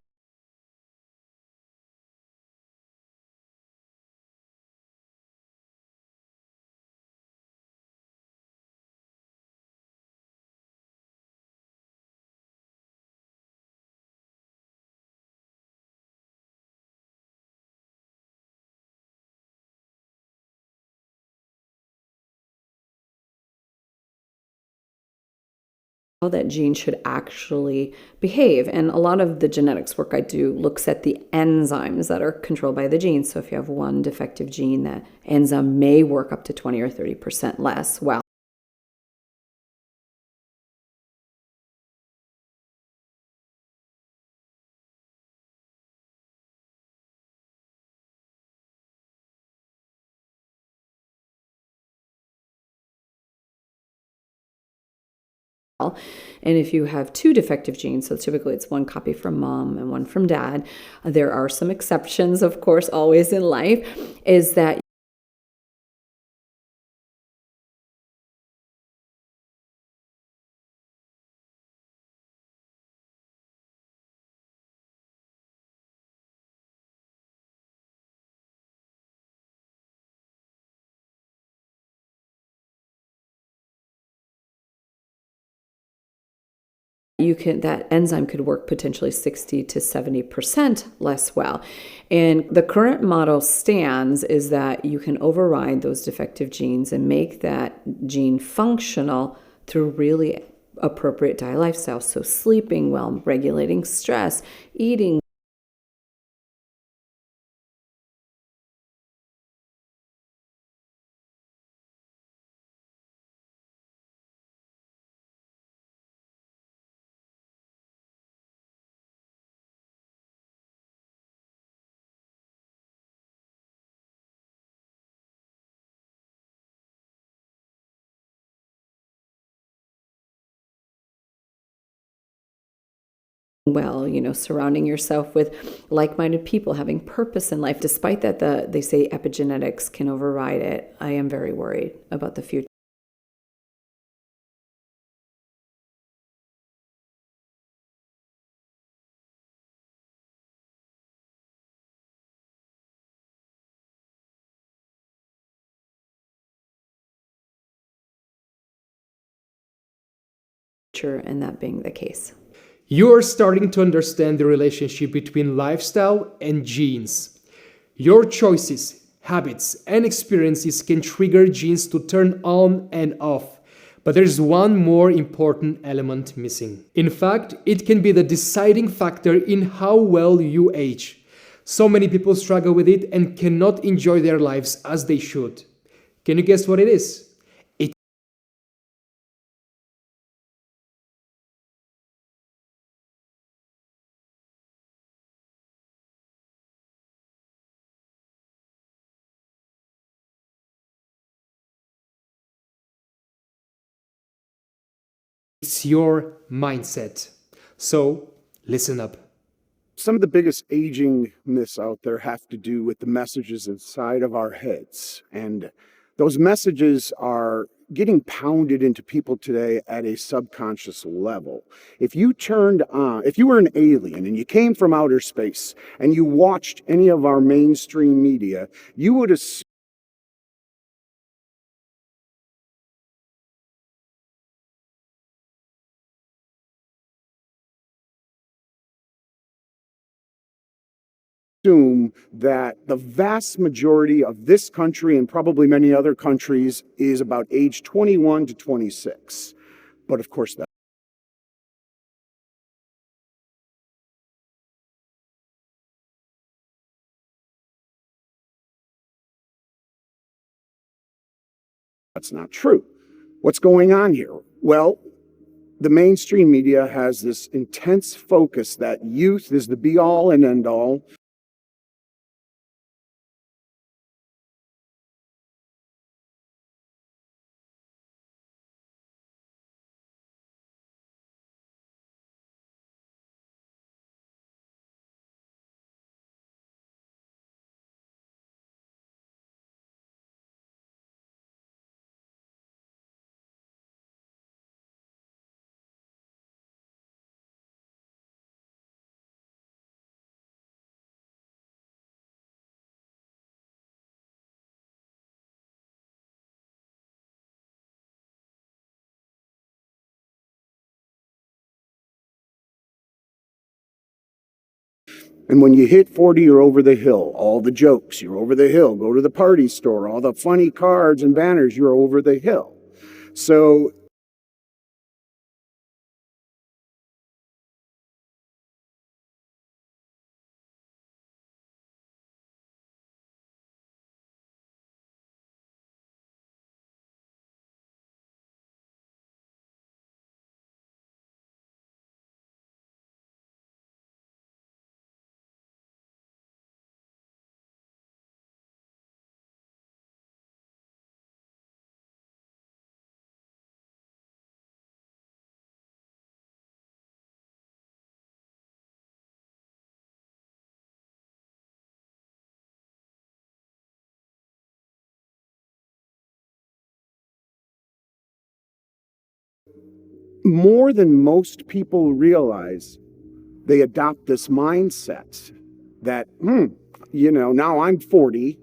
that gene should actually behave. And a lot of the genetics work I do looks at the enzymes that are controlled by the gene. So if you have one defective gene, that enzyme may work up to 20 or 30% less. Well, And if you have two defective genes, so typically it's one copy from mom and one from dad, there are some exceptions, of course, always in life, is that that enzyme could work potentially 60 to 70% less well. And the current model stands is that you can override those defective genes and make that gene functional through really appropriate diet lifestyle. So sleeping well, regulating stress, eating well, surrounding yourself with like-minded people, having purpose in life. Despite that, they say epigenetics can override it. I am very worried about the future. And that being the case. You are starting to understand the relationship between lifestyle and genes. Your choices, habits, and experiences can trigger genes to turn on and off. But there's one more important element missing. In fact, it can be the deciding factor in how well you age. So many people struggle with it and cannot enjoy their lives as they should. Can you guess what it is? It's your mindset. So, listen up. Some of the biggest aging myths out there have to do with the messages inside of our heads. And those messages are getting pounded into people today at a subconscious level. If you were an alien and you came from outer space and you watched any of our mainstream media, you would assume that the vast majority of this country and probably many other countries is about age 21 to 26. But of course, that's not true. What's going on here? Well, the mainstream media has this intense focus that youth is the be all and end all. And when you hit 40, you're over the hill. All the jokes, you're over the hill. Go to the party store, all the funny cards and banners, you're over the hill. So more than most people realize, they adopt this mindset that, now I'm 40.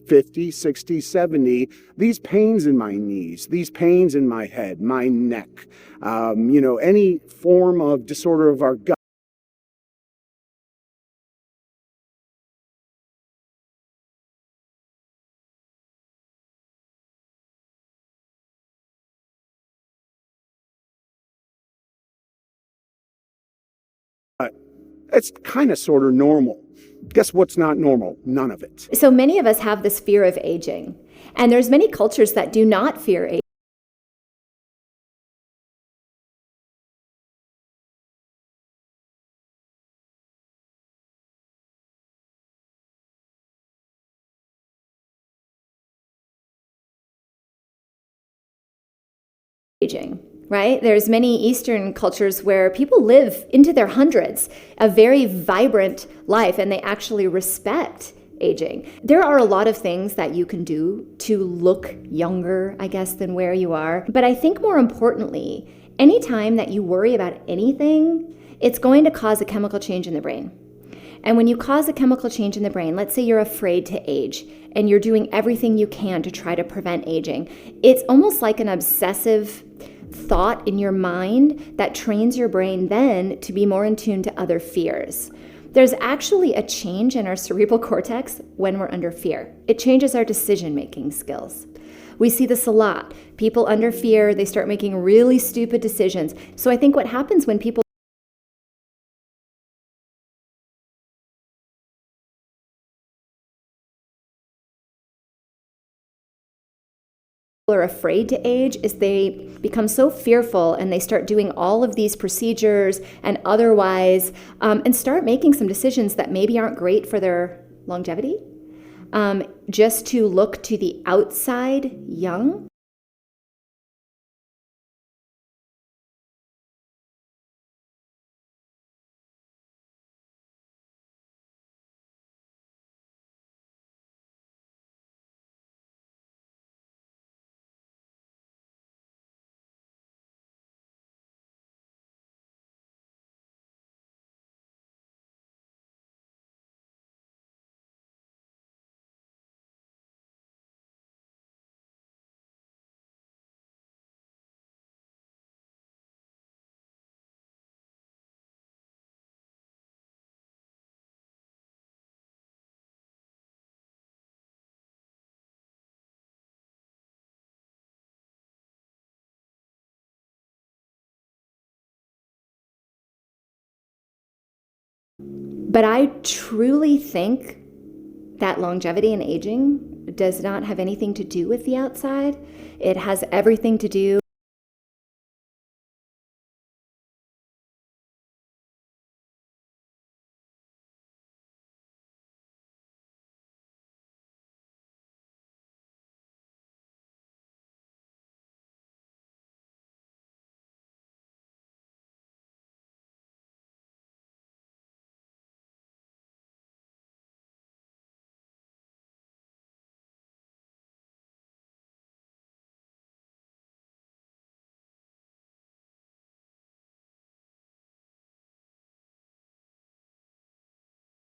'50, '60, '70, these pains in my knees, these pains in my head, my neck, any form of disorder of our gut. It's kind of sort of normal. Guess what's not normal? None of it. So many of us have this fear of aging, and there's many cultures that do not fear aging. Right? There's many Eastern cultures where people live into their hundreds, a very vibrant life, and they actually respect aging. There are a lot of things that you can do to look younger, I guess, than where you are. But I think more importantly, anytime that you worry about anything, it's going to cause a chemical change in the brain. And when you cause a chemical change in the brain, let's say you're afraid to age and you're doing everything you can to try to prevent aging, it's almost like an obsessive thought in your mind that trains your brain then to be more in tune to other fears. There's actually a change in our cerebral cortex when we're under fear. It changes our decision-making skills. We see this a lot. People under fear, they start making really stupid decisions. So I think what happens when people are afraid to age is they become so fearful and they start doing all of these procedures and otherwise and start making some decisions that maybe aren't great for their longevity, just to look to the outside young. But I truly think that longevity and aging does not have anything to do with the outside. It has everything to do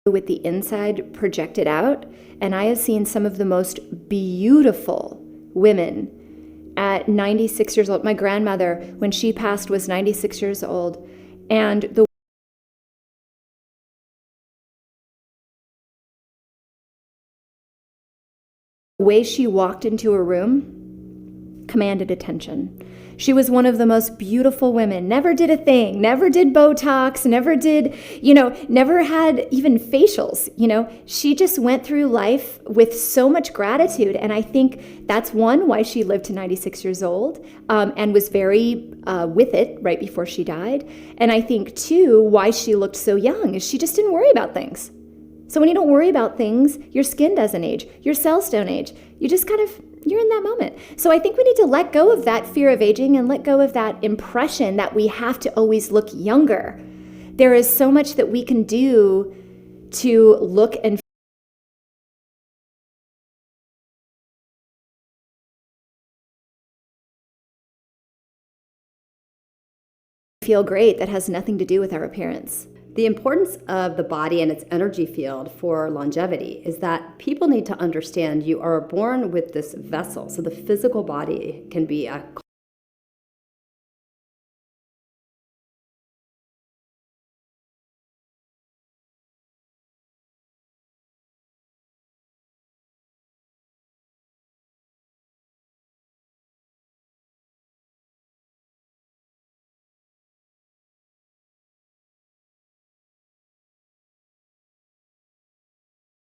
with the inside projected out. And I have seen some of the most beautiful women at 96 years old. My grandmother, when she passed, was 96 years old. And the way she walked into a room commanded attention. She was one of the most beautiful women, never did a thing, never did Botox, never did, never had even facials, She just went through life with so much gratitude. And I think that's one, why she lived to 96 years old and was very with it right before she died. And I think, too, why she looked so young is she just didn't worry about things. So when you don't worry about things, your skin doesn't age, your cells don't age. You just you're in that moment. So I think we need to let go of that fear of aging and let go of that impression that we have to always look younger. There is so much that we can do to look and feel great that has nothing to do with our appearance. The importance of the body and its energy field for longevity is that people need to understand you are born with this vessel. So the physical body can be a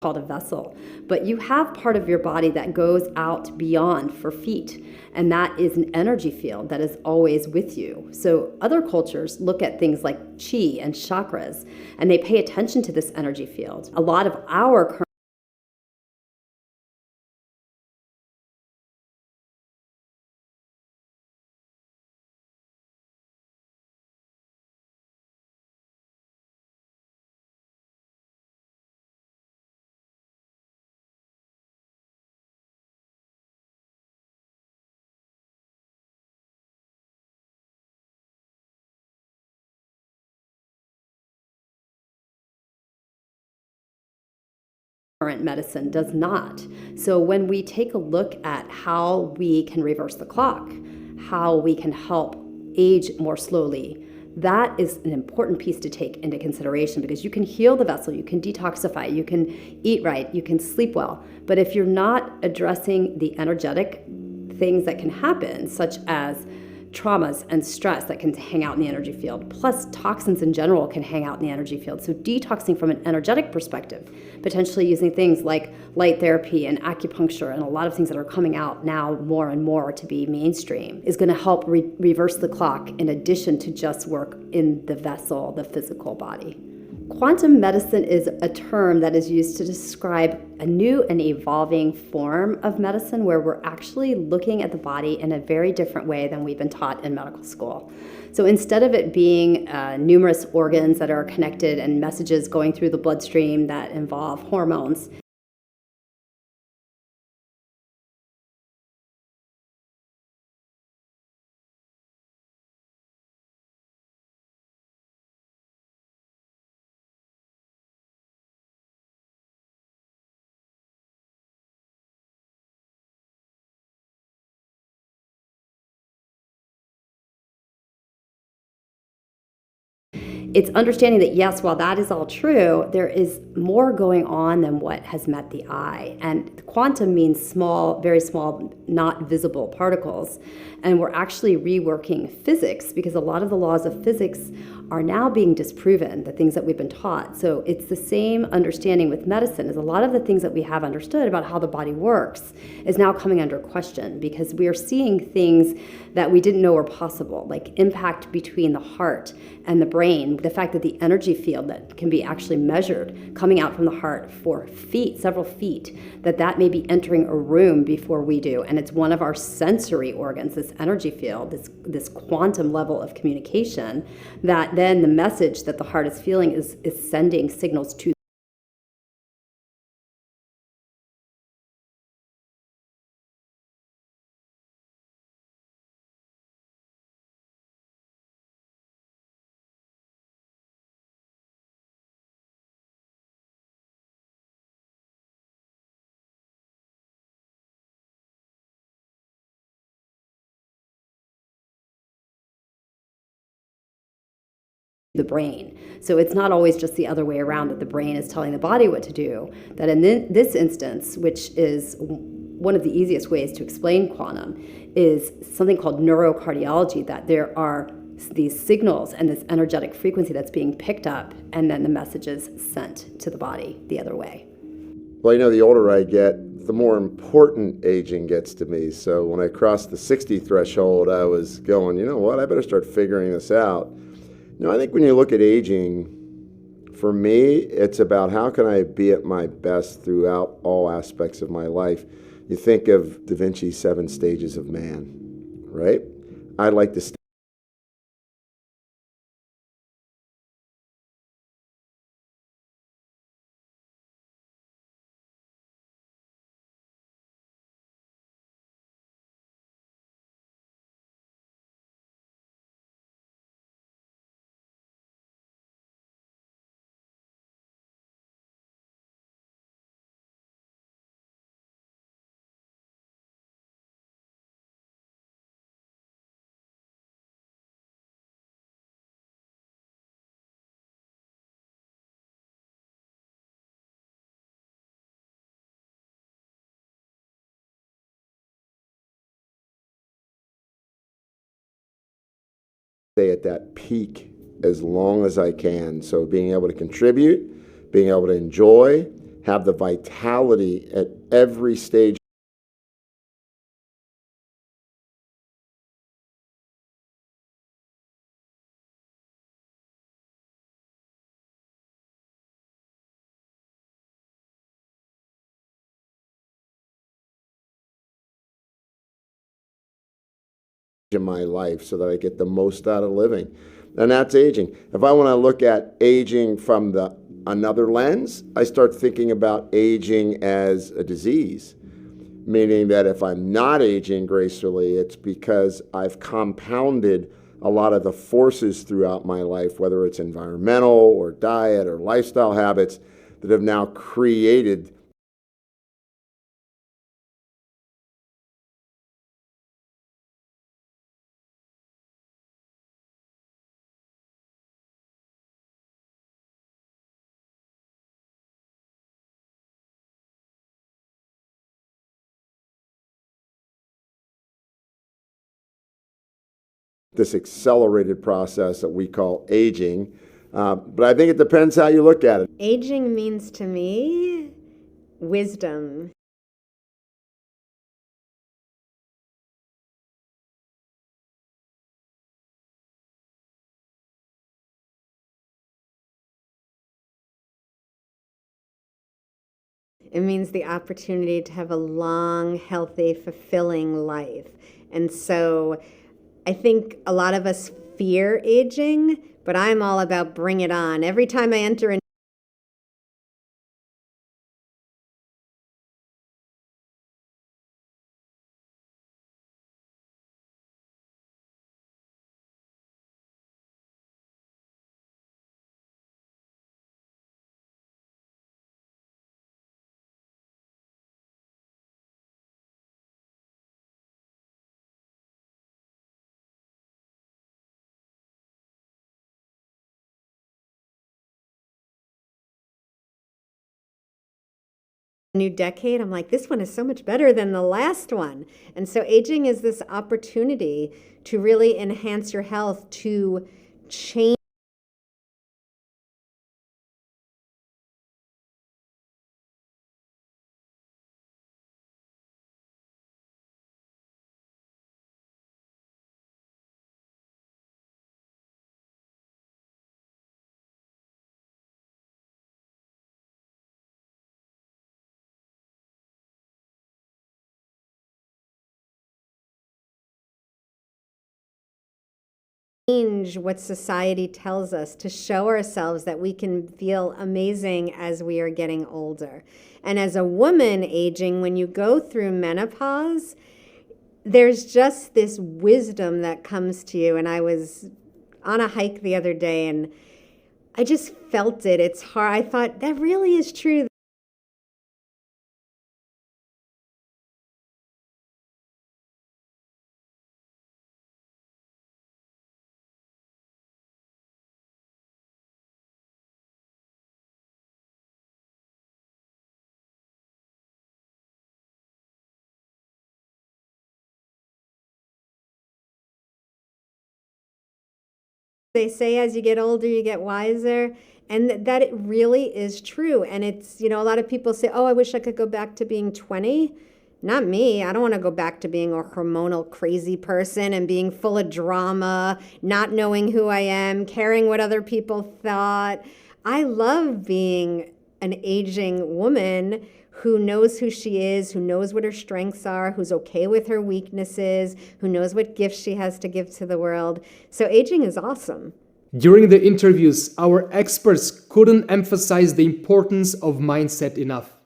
called a vessel, but you have part of your body that goes out beyond for feet, and that is an energy field that is always with you. So other cultures look at things like chi and chakras, and they pay attention to this energy field. A lot of our current medicine does not. So when we take a look at how we can reverse the clock, how we can help age more slowly, that is an important piece to take into consideration, because you can heal the vessel, you can detoxify, you can eat right, you can sleep well. But if you're not addressing the energetic things that can happen, such as traumas and stress that can hang out in the energy field, plus toxins in general can hang out in the energy field. So detoxing from an energetic perspective, potentially using things like light therapy and acupuncture and a lot of things that are coming out now more and more to be mainstream, is going to help reverse the clock in addition to just work in the vessel, the physical body. Quantum medicine is a term that is used to describe a new and evolving form of medicine where we're actually looking at the body in a very different way than we've been taught in medical school. So instead of it being numerous organs that are connected and messages going through the bloodstream that involve hormones, it's understanding that, yes, while that is all true, there is more going on than what has met the eye. And quantum means small, very small, not visible particles. And we're actually reworking physics, because a lot of the laws of physics are now being disproven, the things that we've been taught. So it's the same understanding with medicine, as a lot of the things that we have understood about how the body works is now coming under question, because we are seeing things that we didn't know were possible, like impact between the heart and the brain, the fact that the energy field that can be actually measured coming out from the heart for feet, several feet, that may be entering a room before we do. And it's one of our sensory organs, this energy field, this quantum level of communication, that then the message that the heart is feeling is sending signals to the brain. So it's not always just the other way around, that the brain is telling the body what to do. That in this instance, which is one of the easiest ways to explain quantum, is something called neurocardiology, that there are these signals and this energetic frequency that's being picked up, and then the message is sent to the body the other way. Well, the older I get, the more important aging gets to me. So when I crossed the 60 threshold, I was going, you know what, I better start figuring this out. I think when you look at aging, for me, it's about how can I be at my best throughout all aspects of my life. You think of Da Vinci's 7 stages of man, right? I'd like to stay at that peak as long as I can. So being able to contribute, being able to enjoy, have the vitality at every stage in my life so that I get the most out of living. And that's aging. If I want to look at aging from another lens, I start thinking about aging as a disease, meaning that if I'm not aging gracefully, it's because I've compounded a lot of the forces throughout my life, whether it's environmental or diet or lifestyle habits, that have now created this accelerated process that we call aging. But I think it depends how you look at it. Aging means to me wisdom. It means the opportunity to have a long, healthy, fulfilling life. And so I think a lot of us fear aging, but I'm all about bring it on. Every time I enter a new decade, I'm like, this one is so much better than the last one. And so aging is this opportunity to really enhance your health, to change what society tells us, to show ourselves that we can feel amazing as we are getting older. And as a woman aging, when you go through menopause, there's just this wisdom that comes to you. And I was on a hike the other day and I just felt it. It's hard. I thought that really is true. They say as you get older, you get wiser. And that it really is true. And it's, a lot of people say, oh, I wish I could go back to being 20. Not me. I don't want to go back to being a hormonal crazy person and being full of drama, not knowing who I am, caring what other people thought. I love being an aging woman who knows who she is, who knows what her strengths are, who's okay with her weaknesses, who knows what gifts she has to give to the world. So aging is awesome. During the interviews, our experts couldn't emphasize the importance of mindset enough.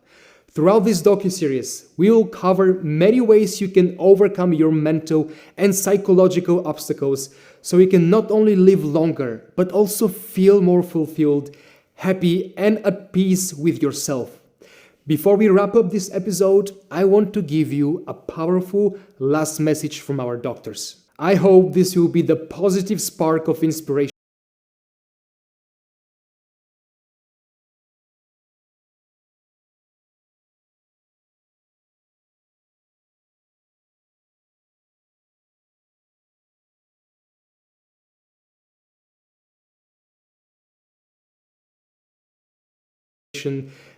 Throughout this docuseries, we will cover many ways you can overcome your mental and psychological obstacles so you can not only live longer, but also feel more fulfilled, happy, and at peace with yourself. Before we wrap up this episode, I want to give you a powerful last message from our doctors. I hope this will be the positive spark of inspiration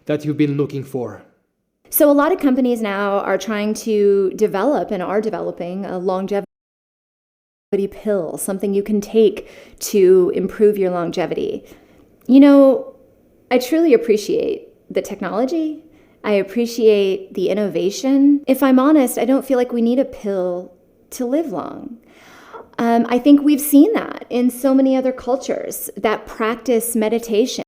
that you've been looking for. So a lot of companies now are trying to develop and are developing a longevity pill, something you can take to improve your longevity. I truly appreciate the technology. I appreciate the innovation. If I'm honest, I don't feel like we need a pill to live long. I think we've seen that in so many other cultures that practice meditation.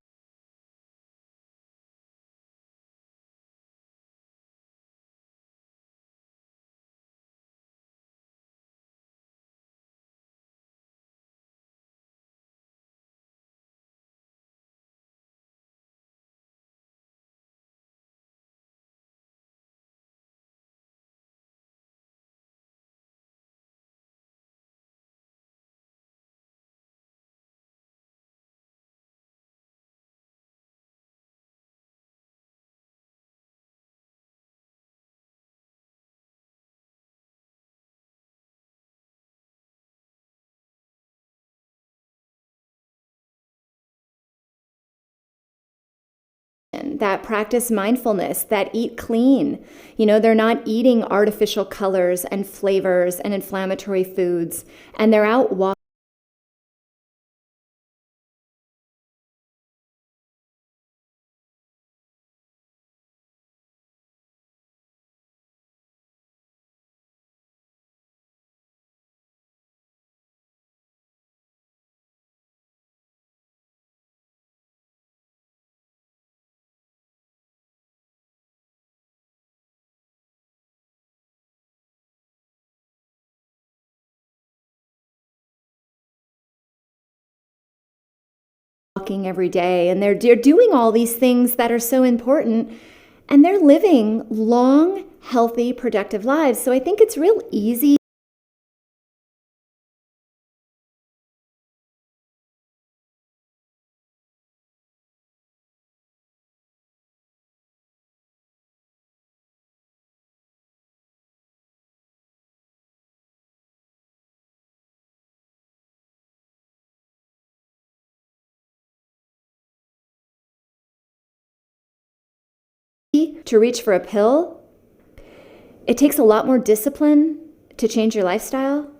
That practice mindfulness, that eat clean. They're not eating artificial colors and flavors and inflammatory foods, and they're out walking. Every day, and they're doing all these things that are so important, and they're living long, healthy, productive lives. So I think it's real easy to reach for a pill. It takes a lot more discipline to change your lifestyle,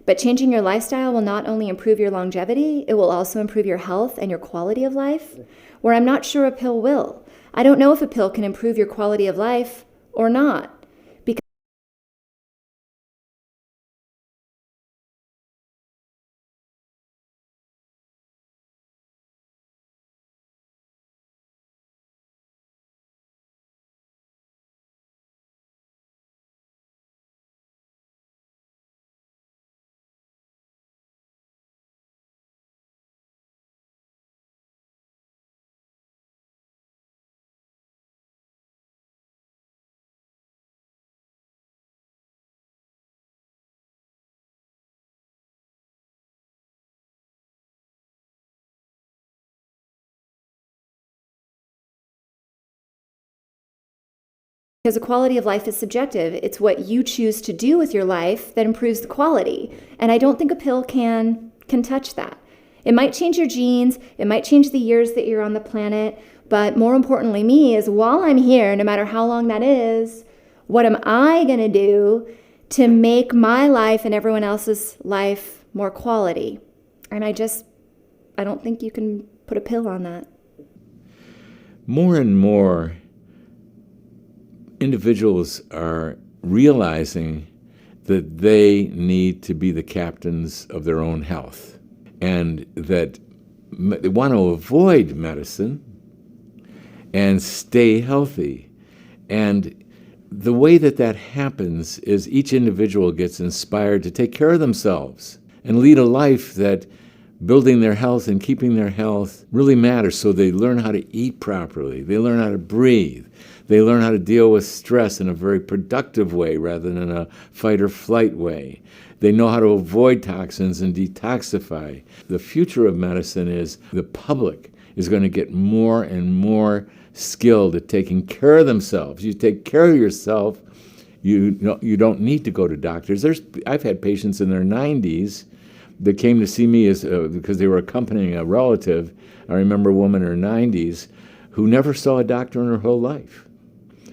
but changing your lifestyle will not only improve your longevity, it will also improve your health and your quality of life, where I'm not sure a pill will. I don't know if a pill can improve your quality of life or not. Because the quality of life is subjective. It's what you choose to do with your life that improves the quality. And I don't think a pill can touch that. It might change your genes, it might change the years that you're on the planet, but more importantly me is while I'm here, no matter how long that is, what am I going to do to make my life and everyone else's life more quality? And I don't think you can put a pill on that. More and more individuals are realizing that they need to be the captains of their own health, and that they want to avoid medicine and stay healthy. And the way that happens is each individual gets inspired to take care of themselves and lead a life that building their health and keeping their health really matters. So they learn how to eat properly. They learn how to breathe. They learn how to deal with stress in a very productive way rather than a fight or flight way. They know how to avoid toxins and detoxify. The future of medicine is the public is going to get more and more skilled at taking care of themselves. You take care of yourself, you don't need to go to doctors. I've had patients in their 90s that came to see me because they were accompanying a relative. I remember a woman in her 90s who never saw a doctor in her whole life.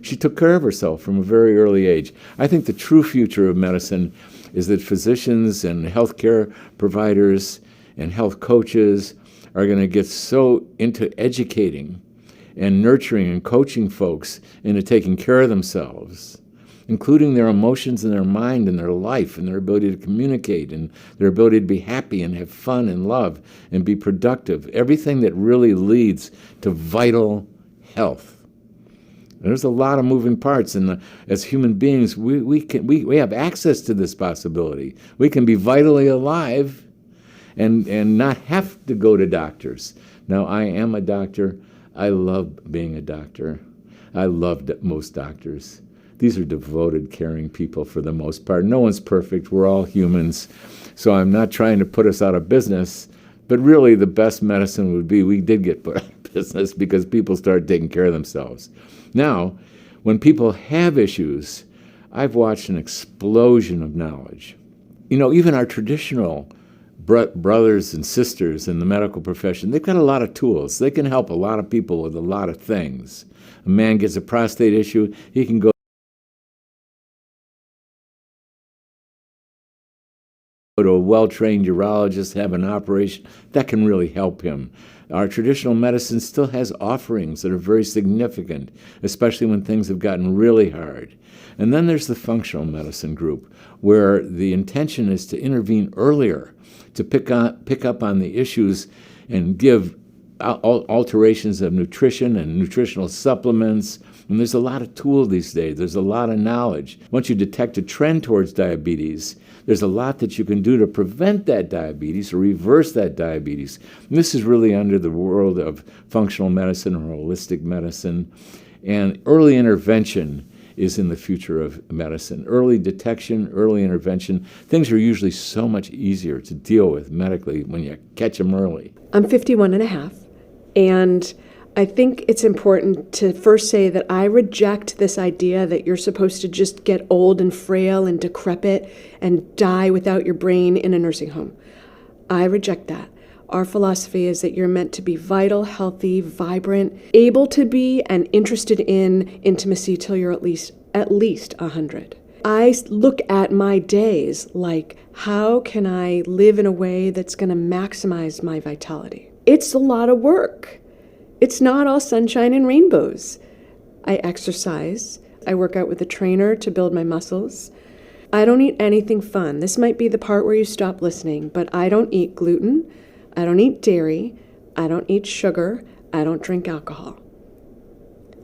She took care of herself from a very early age. I think the true future of medicine is that physicians and healthcare providers and health coaches are going to get so into educating and nurturing and coaching folks into taking care of themselves, including their emotions and their mind and their life and their ability to communicate and their ability to be happy and have fun and love and be productive. Everything that really leads to vital health. There's a lot of moving parts, and as human beings, we have access to this possibility. We can be vitally alive and not have to go to doctors. Now, I am a doctor. I love being a doctor. I love most doctors. These are devoted, caring people for the most part. No one's perfect. We're all humans. So I'm not trying to put us out of business, but really the best medicine would be we did get put out of business because people started taking care of themselves. Now, when people have issues, I've watched an explosion of knowledge. Even our traditional brothers and sisters in the medical profession, they've got a lot of tools. They can help a lot of people with a lot of things. A man gets a prostate issue, he can go to a well-trained urologist, have an operation. That can really help him. Our traditional medicine still has offerings that are very significant, especially when things have gotten really hard. And then there's the functional medicine group, where the intention is to intervene earlier, to pick up on the issues and give alterations of nutrition and nutritional supplements. And there's a lot of tools these days. There's a lot of knowledge. Once you detect a trend towards diabetes, there's a lot that you can do to prevent that diabetes or reverse that diabetes. And this is really under the world of functional medicine or holistic medicine. And early intervention is in the future of medicine. Early detection, early intervention. Things are usually so much easier to deal with medically when you catch them early. I'm 51 and a half, and I think it's important to first say that I reject this idea that you're supposed to just get old and frail and decrepit and die without your brain in a nursing home. I reject that. Our philosophy is that you're meant to be vital, healthy, vibrant, able to be and interested in intimacy till you're at least 100. I look at my days like, how can I live in a way that's going to maximize my vitality? It's a lot of work. It's not all sunshine and rainbows. I exercise. I work out with a trainer to build my muscles. I don't eat anything fun. This might be the part where you stop listening, but I don't eat gluten. I don't eat dairy. I don't eat sugar. I don't drink alcohol.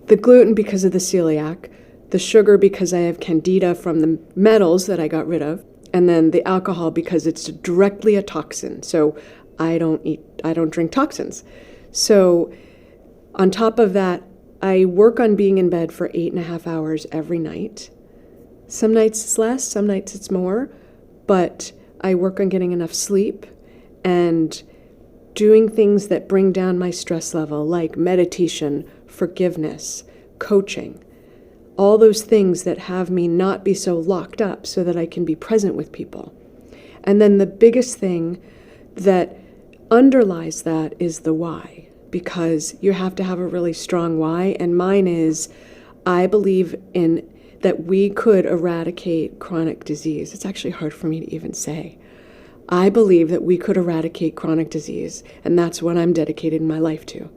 The gluten because of the celiac, the sugar because I have candida from the metals that I got rid of, and then the alcohol because it's directly a toxin. So I don't drink toxins. So on top of that, I work on being in bed for 8.5 hours every night. Some nights it's less, some nights it's more, but I work on getting enough sleep and doing things that bring down my stress level, like meditation, forgiveness, coaching, all those things that have me not be so locked up so that I can be present with people. And then the biggest thing that underlies that is the why, because you have to have a really strong why. And mine is, I believe in that we could eradicate chronic disease. It's actually hard for me to even say. I believe that we could eradicate chronic disease, and that's what I'm dedicating my life to.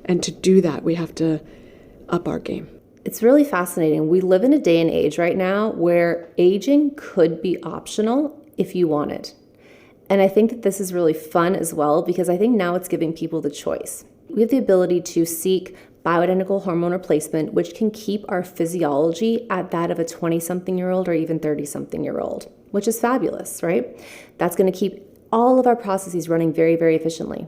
And to do that, we have to up our game. It's really fascinating. We live in a day and age right now where aging could be optional if you want it. And I think that this is really fun as well, because I think now it's giving people the choice. We have the ability to seek bioidentical hormone replacement, which can keep our physiology at that of a 20-something-year-old or even 30-something-year-old, which is fabulous, right? That's going to keep all of our processes running very, very efficiently.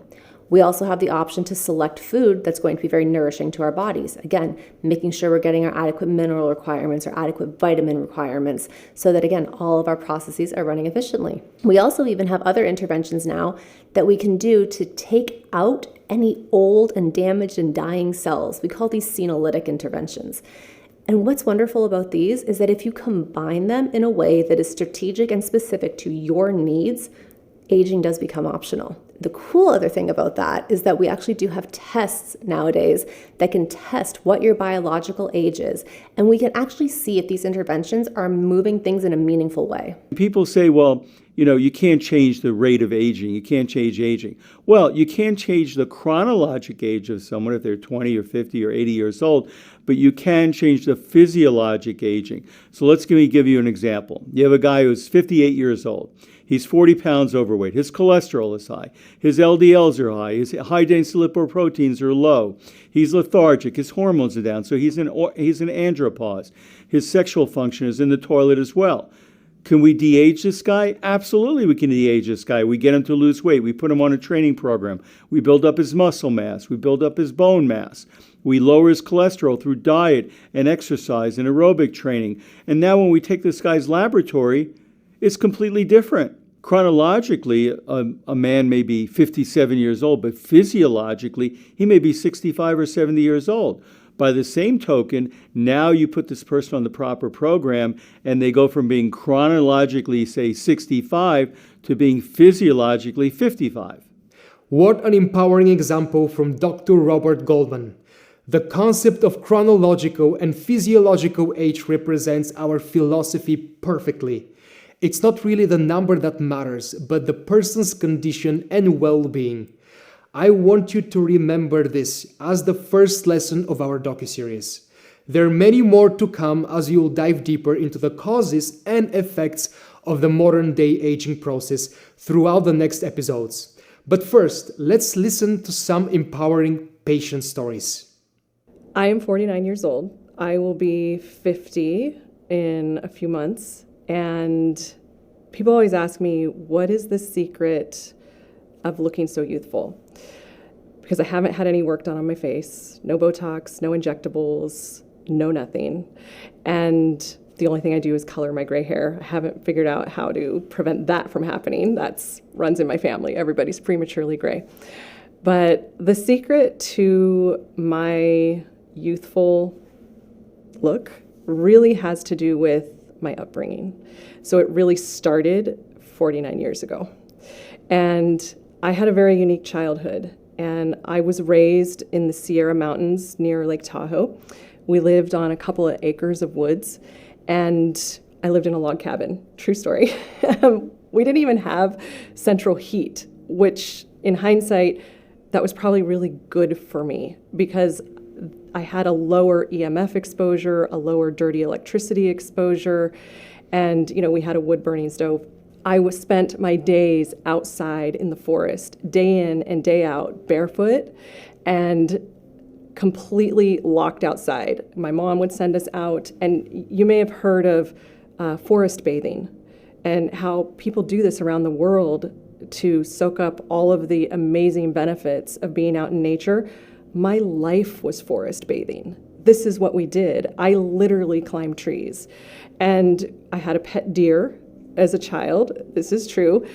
We also have the option to select food that's going to be very nourishing to our bodies. Again, making sure we're getting our adequate mineral requirements or adequate vitamin requirements so that, again, all of our processes are running efficiently. We also even have other interventions now that we can do to take out any old and damaged and dying cells. We call these senolytic interventions. And what's wonderful about these is that if you combine them in a way that is strategic and specific to your needs, aging does become optional. The cool other thing about that is that we actually do have tests nowadays that can test what your biological age is, and we can actually see if these interventions are moving things in a meaningful way. People say, well, you can't change the rate of aging. You can't change aging. Well, you can change the chronologic age of someone if they're 20 or 50 or 80 years old, but you can change the physiologic aging. So let's give you an example. You have a guy who's 58 years old. He's 40 pounds overweight. His cholesterol is high. His LDLs are high. His high-density lipoproteins are low. He's lethargic. His hormones are down. So he's an andropause. His sexual function is in the toilet as well. Can we de-age this guy? Absolutely, we can de-age this guy. We get him to lose weight. We put him on a training program. We build up his muscle mass. We build up his bone mass. We lower his cholesterol through diet and exercise and aerobic training. And now when we take this guy's laboratory, it's completely different. Chronologically, a man may be 57 years old, but physiologically, he may be 65 or 70 years old. By the same token, now you put this person on the proper program, and they go from being chronologically, say, 65 to being physiologically 55. What an empowering example from Dr. Robert Goldman. The concept of chronological and physiological age represents our philosophy perfectly. It's not really the number that matters, but the person's condition and well-being. I want you to remember this as the first lesson of our docuseries. There are many more to come as you'll dive deeper into the causes and effects of the modern-day aging process throughout the next episodes. But first, let's listen to some empowering patient stories. I am 49 years old. I will be 50 in a few months. And people always ask me, what is the secret of looking so youthful? Because I haven't had any work done on my face, no Botox, no injectables, no nothing. And the only thing I do is color my gray hair. I haven't figured out how to prevent that from happening. That's runs in my family. Everybody's prematurely gray. But the secret to my youthful look really has to do with my upbringing. So it really started 49 years ago. And I had a very unique childhood. And I was raised in the Sierra Mountains near Lake Tahoe. We lived on a couple of acres of woods, and I lived in a log cabin. True story. We didn't even have central heat, which in hindsight, that was probably really good for me because I had a lower EMF exposure, a lower dirty electricity exposure, and we had a wood burning stove. I spent my days outside in the forest, day in and day out, barefoot, and completely locked outside. My mom would send us out, and you may have heard of forest bathing and how people do this around the world to soak up all of the amazing benefits of being out in nature. My life was forest bathing. This is what we did. I literally climbed trees. And I had a pet deer as a child. This is true.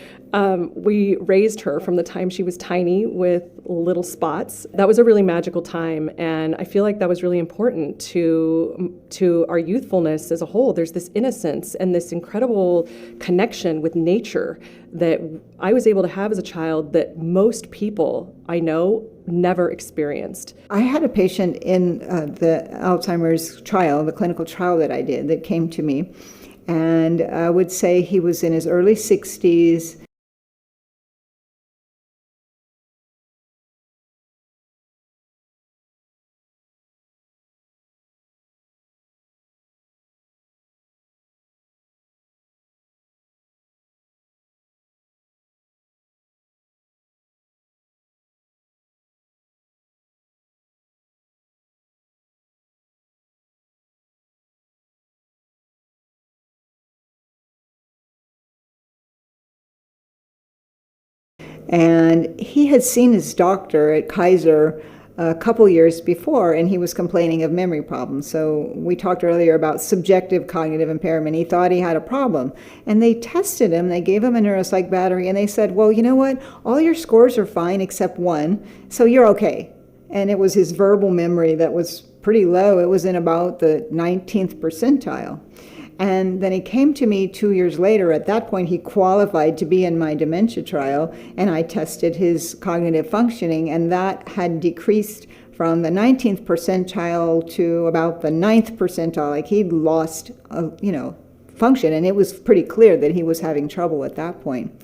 We raised her from the time she was tiny with little spots. That was a really magical time, and I feel like that was really important to our youthfulness as a whole. There's this innocence and this incredible connection with nature that I was able to have as a child that most people I know never experienced. I had a patient in the Alzheimer's trial, the clinical trial that I did, that came to me, and I would say he was in his early 60s. And he had seen his doctor at Kaiser a couple years before, and he was complaining of memory problems. So we talked earlier about subjective cognitive impairment. He thought he had a problem. And they tested him, they gave him a neuropsych battery, and they said, well, you know what? All your scores are fine except one, so you're okay. And it was his verbal memory that was pretty low. It was in about the 19th percentile. And then he came to me 2 years later. At that point, he qualified to be in my dementia trial, and I tested his cognitive functioning, and that had decreased from the 19th percentile to about the 9th percentile. Like he'd lost, function, and it was pretty clear that he was having trouble at that point.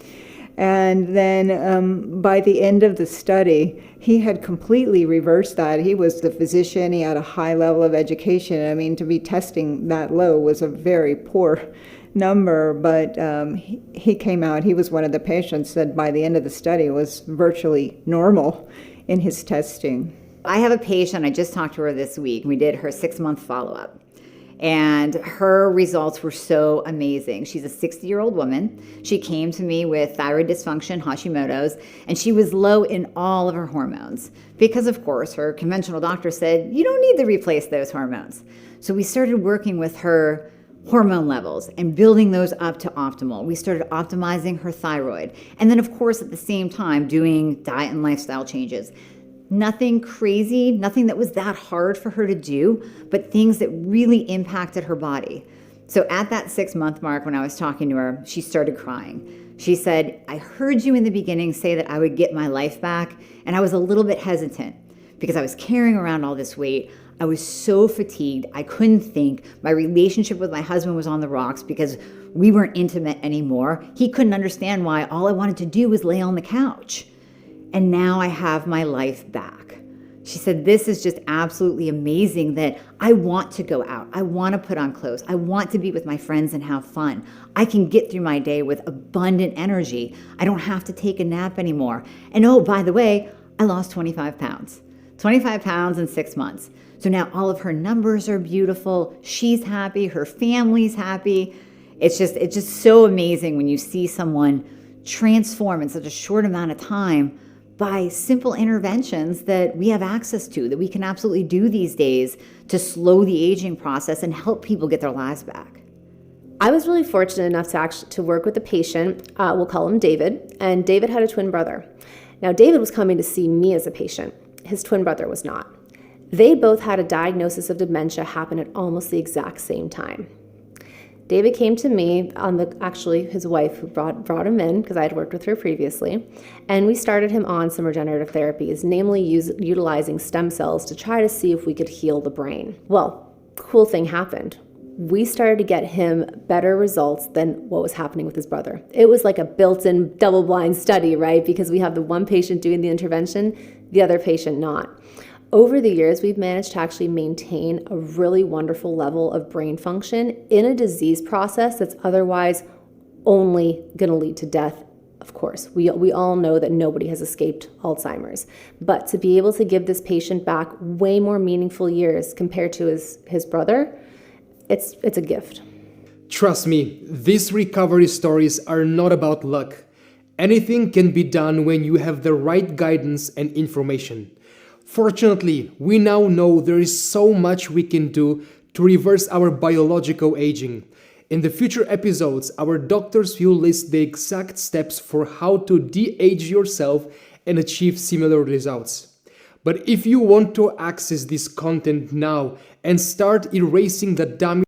And then by the end of the study, he had completely reversed that. He was the physician. He had a high level of education. I mean, to be testing that low was a very poor number, but he came out. He was one of the patients that by the end of the study was virtually normal in his testing. I have a patient, I just talked to her this week. We did her 6-month follow-up. And her results were so amazing. She's a 60-year-old woman. She came to me with thyroid dysfunction, Hashimoto's, and she was low in all of her hormones because, of course, her conventional doctor said, you don't need to replace those hormones. So we started working with her hormone levels and building those up to optimal. We started optimizing her thyroid. And then, of course, at the same time, doing diet and lifestyle changes. Nothing crazy, nothing that was that hard for her to do, but things that really impacted her body. So at that 6-month mark, when I was talking to her, she started crying. She said, I heard you in the beginning say that I would get my life back, and I was a little bit hesitant because I was carrying around all this weight. I was so fatigued, I couldn't think. My relationship with my husband was on the rocks because we weren't intimate anymore. He couldn't understand why all I wanted to do was lay on the couch. And now I have my life back. She said, this is just absolutely amazing that I want to go out. I want to put on clothes. I want to be with my friends and have fun. I can get through my day with abundant energy. I don't have to take a nap anymore. And oh, by the way, I lost 25 pounds. 25 pounds in 6 months. So now all of her numbers are beautiful. She's happy. Her family's happy. It's just so amazing when you see someone transform in such a short amount of time by simple interventions that we have access to, that we can absolutely do these days to slow the aging process and help people get their lives back. I was really fortunate enough to work with a patient, we'll call him David, and David had a twin brother. Now, David was coming to see me as a patient. His twin brother was not. They both had a diagnosis of dementia happen at almost the exact same time. David came to me actually his wife who brought him in because I had worked with her previously, and we started him on some regenerative therapies, namely utilizing stem cells to try to see if we could heal the brain. Well, cool thing happened. We started to get him better results than what was happening with his brother. It was like a built-in double-blind study, right? Because we have the one patient doing the intervention, the other patient not. Over the years, we've managed to actually maintain a really wonderful level of brain function in a disease process that's otherwise only going to lead to death. Of course, we all know that nobody has escaped Alzheimer's, but to be able to give this patient back way more meaningful years compared to his brother, it's a gift. Trust me, these recovery stories are not about luck. Anything can be done when you have the right guidance and information. Fortunately, we now know there is so much we can do to reverse our biological aging. In the future episodes, our doctors will list the exact steps for how to de-age yourself and achieve similar results. But if you want to access this content now and start erasing the dummy